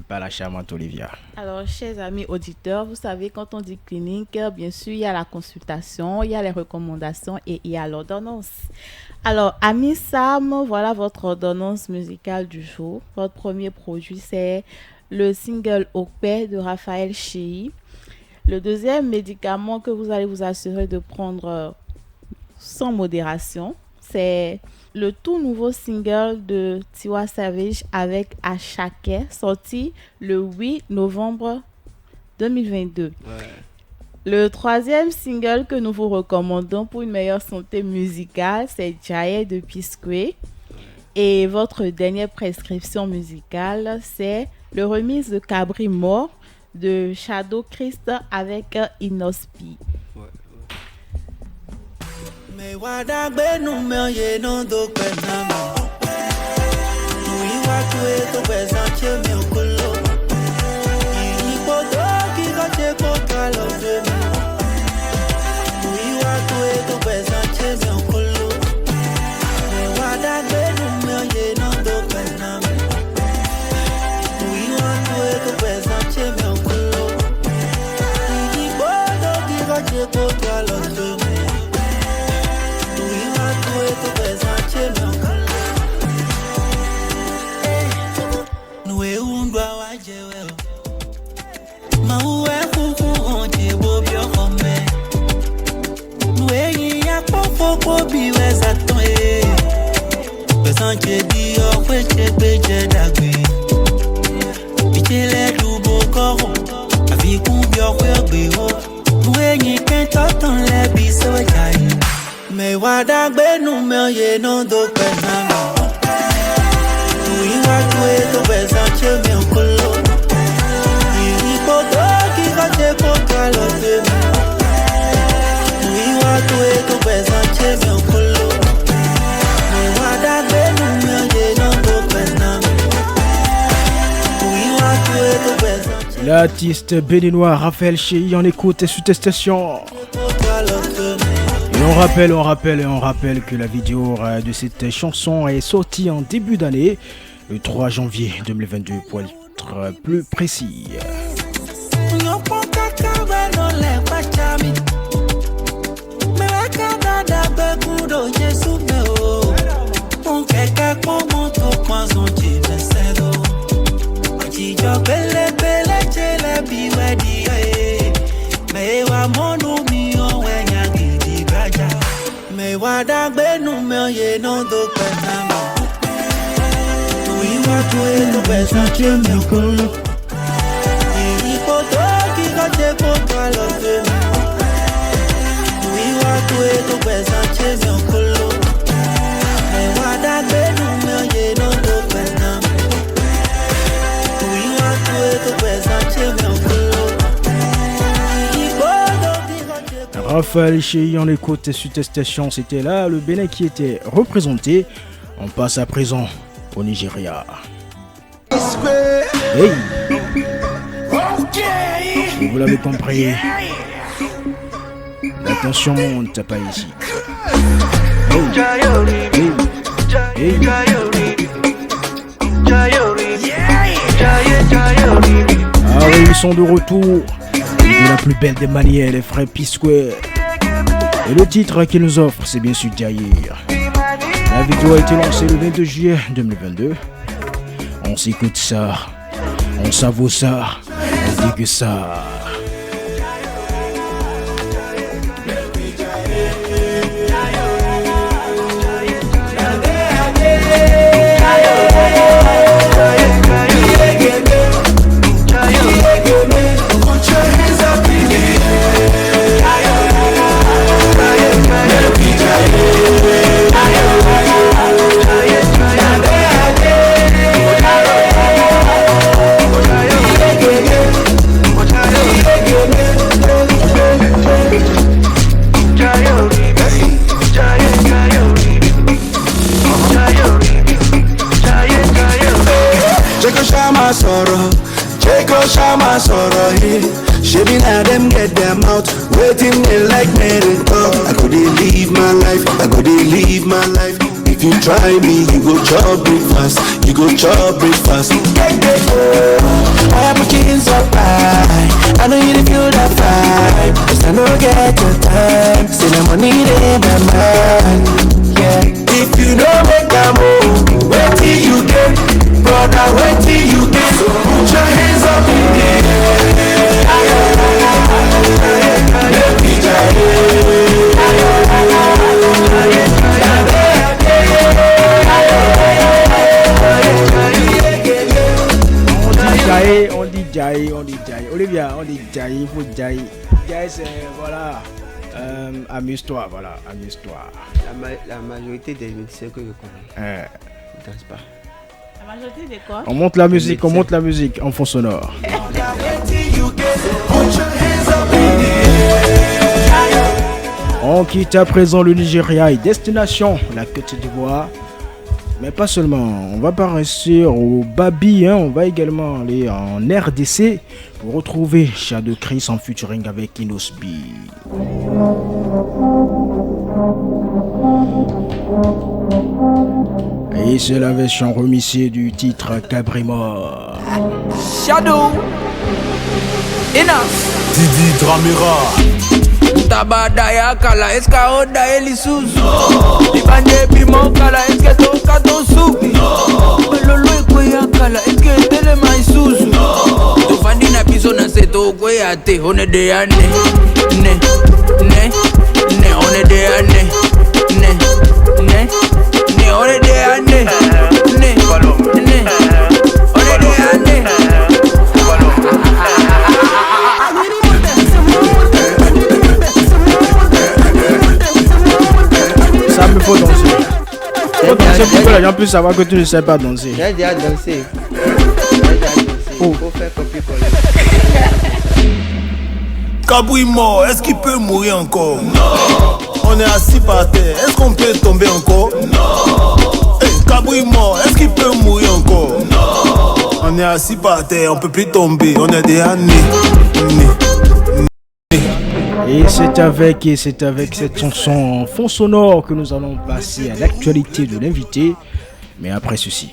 par la charmante Olivia. Alors, chers amis auditeurs, vous savez, quand on dit clinique, bien sûr, il y a la consultation, il y a les recommandations et il y a l'ordonnance. Alors, ami Sam, voilà votre ordonnance musicale du jour. Votre premier produit, c'est le single Au paix de Raphaël Chey. Le deuxième médicament que vous allez vous assurer de prendre sans modération, c'est le tout nouveau single de Tiwa Savage avec Ashake, sorti le 8 novembre 2022. Le troisième single que nous vous recommandons pour une meilleure santé musicale, c'est Jaye de P-Square. Et votre dernière prescription musicale, c'est le remix de Cabri Mort de Shadow Christ avec Inospi. L'artiste béninois Raphaël Chey en écoute sur tes stations. Et on rappelle que la vidéo de cette chanson est sortie en début d'année, le 3 janvier 2022 pour être plus précis. Raphaël Chey en écoute sur tes stations, c'était là le Bénin qui était représenté. On passe à présent au Nigeria. Hey. Vous l'avez compris, la tension monte pas ici. Hey. Ah oui, ils sont de retour. De la plus belle des manières, les frères P-Square. Et le titre qu'ils nous offrent, c'est bien sûr Jaye. La vidéo a été lancée le 22 juillet 2022. On s'écoute ça, on savoure ça, on dit que ça. Shama sorrow here. Shabby now them get them out. Waiting they like me to talk. I couldn't live my life. If you try me, you go chop breakfast. I am a king so high. I know you feel that vibe. Cause I don't get your time. Still the money in my mind. Yeah. If you don't make a move, wait till you get. Brother, wait till you get. So put your hands on dit Jai, il faut Jai. Jai, c'est, voilà, amuse-toi, voilà, amuse-toi. La majorité des musiciens que je connais ne dansent pas. La majorité des quoi? On monte la musique en fond sonore. On quitte à présent le Nigeria et destination la Côte d'Ivoire. Mais pas seulement, on va pas rester au Babi, on va également aller en RDC pour retrouver Shadow Chris en featuring avec Inosbi. Et c'est la version remixée du titre Cabrimore. Shadow Inos Didi Dramira Tabadaya kala eska oda elisuzu Ibande bimo kala eske toka tosu Lolo ekweya kala eske tele maisuzu Tofandi na biso na seto kweya te One de ya ne one de ya ne one de ya ne one de ya ne Ça me faut danser. Faut danser pour que les gens puissent savoir que tu ne sais pas danser. J'ai déjà dansé. Oh. Faut faire copier-coller. Cabrimore, est-ce qu'il peut mourir encore? Non. On est assis par terre, est-ce qu'on peut tomber encore? Non. Hey, Cabrimore, est-ce qu'il peut mourir encore? Non. On est assis par terre, on peut plus tomber, on est déjà nés. Et c'est avec cette chanson en fond sonore que nous allons passer à l'actualité de l'invité. Mais après ceci.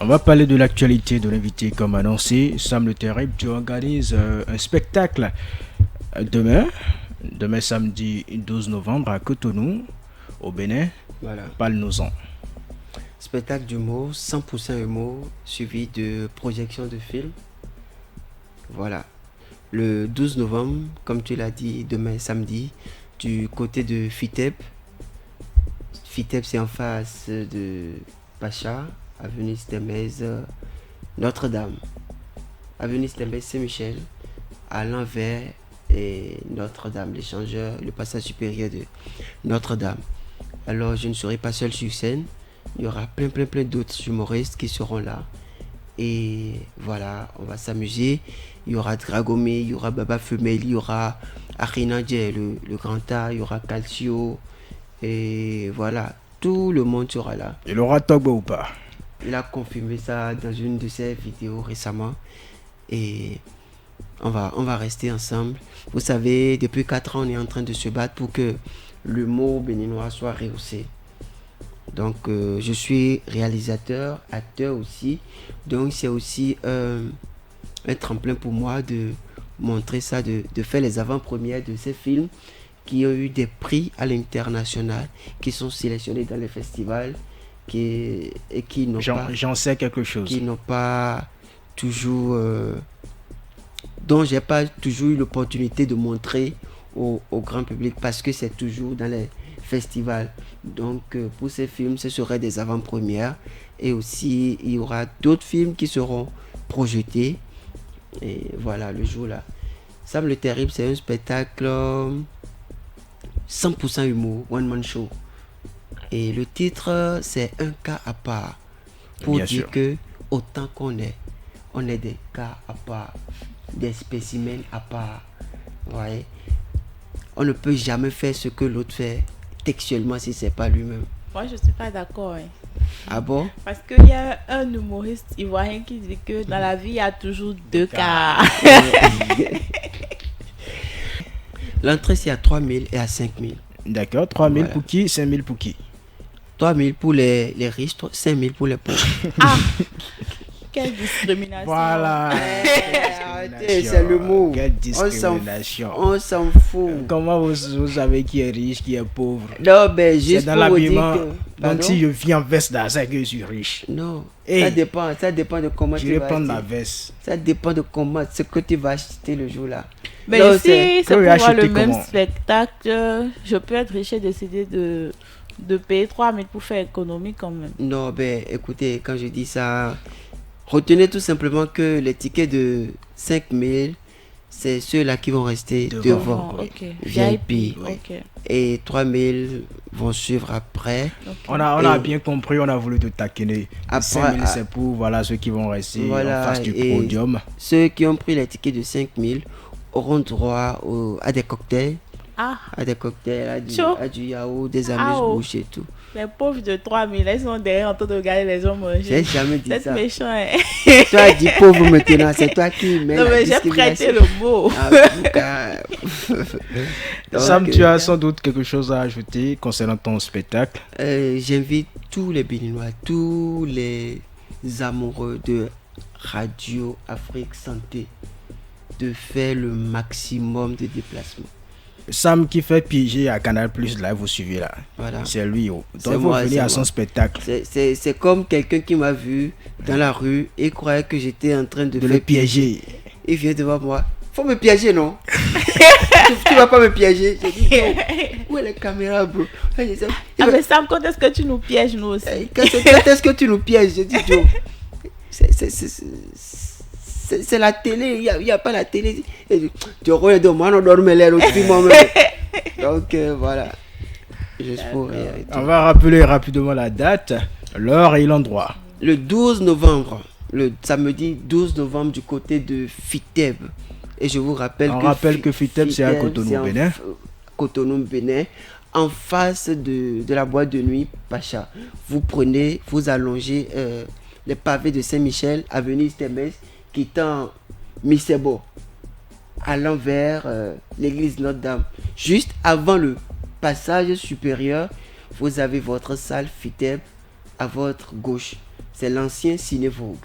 On va parler de l'actualité de l'invité comme annoncé. Sam le Terrible, tu organises un spectacle demain samedi 12 novembre à Cotonou, au Bénin. Voilà. Parle-nous-en. Spectacle d'humour, 100% humour, suivi de projection de films. Voilà. Le 12 novembre, comme tu l'as dit, demain samedi, du côté de FITEP. FITEP, c'est en face de Pacha, avenue Stemez, Notre-Dame. Avenue Stemez, Saint-Michel, à l'envers. Et Notre-Dame, l'échangeur, le passage supérieur de Notre-Dame. Alors je ne serai pas seul sur scène, il y aura plein d'autres humoristes qui seront là. Et voilà, on va s'amuser. Il y aura Dragomé, il y aura Baba Femel, il y aura Arina Dje, le grand art, il y aura Calcio. Et voilà, tout le monde sera là. Il aura Togbo ou pas? Il a confirmé ça dans une de ses vidéos récemment. Et on va rester ensemble. Vous savez, depuis 4 ans, on est en train de se battre pour que le mot béninois soit rehaussé. Donc, je suis réalisateur, acteur aussi. Donc, c'est aussi un tremplin pour moi de montrer ça, de faire les avant-premières de ces films qui ont eu des prix à l'international, qui sont sélectionnés dans les festivals et qui n'ont pas... J'en sais quelque chose. Qui n'ont pas toujours... dont j'ai pas toujours eu l'opportunité de montrer au grand public parce que c'est toujours dans les festivals. Donc pour ces films, ce seraient des avant-premières et aussi il y aura d'autres films qui seront projetés et voilà le jour là. Sam le Terrible, c'est un spectacle 100% humour, one man show. Et le titre c'est un cas à part pour Bien dire sûr. que autant qu'on est, on est des cas à part. Des spécimens à part. Ouais. On ne peut jamais faire ce que l'autre fait textuellement si c'est pas lui-même. Moi, je suis pas d'accord. Ah bon? Parce qu'il y a un humoriste ivoirien qui dit que dans la vie, il y a toujours deux cas. L'entrée, c'est à 3 000 et à 5 000. D'accord, 3 000 Voilà. pour qui? 5 000 pour qui? 3 000 pour les riches, 5 000 pour les pauvres. Ah! Quelle discrimination. Voilà. Arrêtez, c'est le mot. Quelle discrimination. On s'en fout. Comment vous savez qui est riche, qui est pauvre? Non, ben juste dans pour vous dire l'habillement. que... Donc si je viens en veste là, c'est que je suis riche. Non, Hey, ça dépend de comment tu je vas vais prendre acheter. ma veste. Ça dépend de comment, ce que tu vas acheter le jour-là. Mais Non, si c'est pour Oui, voir le acheter même comment? spectacle, je peux être riche et décider de payer 3 000 pour faire économie quand même. Non, ben écoutez, quand je dis ça, retenez tout simplement que les tickets de 5 000, c'est ceux-là qui vont rester devant. Ok. VIP. VIP, ok. Et 3 000 vont suivre après. On a Et bien compris, on a voulu te taquiner. Après, 5 000, c'est pour voilà, ceux qui vont rester en face du et podium. ceux qui ont pris les tickets de 5 000 auront droit à des cocktails. À des cocktails, à du yaourt, des amuse-bouches et tout. Les pauvres de 3 000, ils sont derrière en train de regarder les gens manger. J'ai jamais dit ça. C'est méchant, hein. Toi, as dit pauvre maintenant, c'est toi qui mets non, la mais j'ai discrimination. prêté le mot. Sam, tu as sans doute quelque chose à ajouter concernant ton spectacle? J'invite tous les Béninois, tous les amoureux de Radio Afrique Santé de faire le maximum de déplacements. Sam qui fait piéger à Canal Plus, là, vous suivez là. Voilà. C'est lui. Donc C'est vous moi, venez c'est à moi. son spectacle. C'est comme quelqu'un qui m'a vu dans la rue et croyait que j'étais en train de le piéger. Il vient devant moi. Faut me piéger, non? tu vas pas me piéger. J'ai dit, où est la caméra, bro? Mais Sam, quand est-ce que tu nous pièges, nous aussi? Quand est-ce que tu nous pièges? J'ai dit, Joe, c'est la télé, il n'y a pas la télé. Tu aurais de moi, on dormait l'air aussi, moi-même. Donc, voilà. Juste pour rire. On va rappeler rapidement la date, l'heure et l'endroit. Le 12 novembre, le samedi 12 novembre du côté de Fiteb. Et je vous rappelle que Fiteb, c'est à Cotonou, Bénin. Cotonou, Bénin. En face de la boîte de nuit Pacha. Vous allongez les pavés de Saint-Michel, avenue Stemmes, quittant Misebo, allant vers l'église Notre-Dame. Juste avant le passage supérieur, vous avez votre salle Fiteb à votre gauche. C'est l'ancien Cinévogue.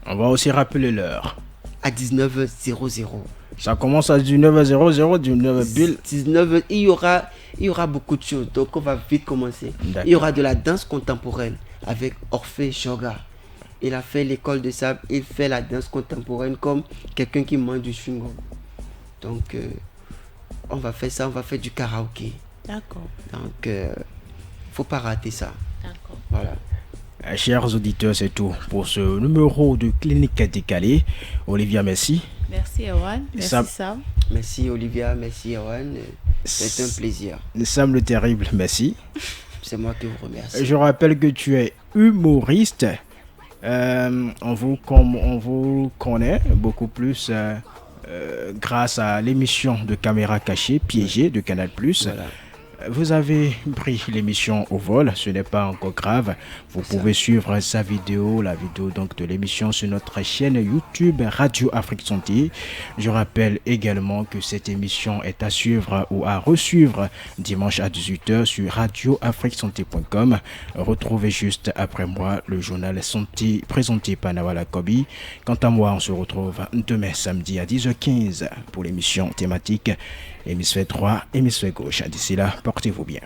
On va aussi rappeler l'heure. À 19h00. Ça commence à 19h00, 19h. Il y aura beaucoup de choses, donc on va vite commencer. Il y aura de la danse contemporaine avec Orphée Joga. Il a fait l'école de sable, il fait la danse contemporaine comme quelqu'un qui mange du chewing-gum. Donc, on va faire ça, on va faire du karaoké. D'accord. Donc, faut pas rater ça. D'accord. Voilà. Chers auditeurs, c'est tout pour ce numéro de Clinique Décalée. Olivia, merci. Merci Erwan, merci Sam. Merci Olivia, merci Erwan. C'est un plaisir. Sam le Terrible, merci. C'est moi qui vous remercie. Je rappelle que tu es humoriste. On vous connaît beaucoup plus grâce à l'émission de Caméra Cachée, Piégée de Canal+. Voilà. Vous avez pris l'émission au vol, ce n'est pas encore grave. Vous pouvez suivre sa vidéo, la vidéo donc de l'émission sur notre chaîne YouTube Radio Afrique Santé. Je rappelle également que cette émission est à suivre ou à resuivre dimanche à 18h sur radioafriquesanté.com. Retrouvez juste après moi le journal Santé présenté par Nawala Kobi. Quant à moi, on se retrouve demain samedi à 10h15 pour l'émission thématique Hémisphère 3, Hémisphère gauche. D'ici là, portez-vous bien.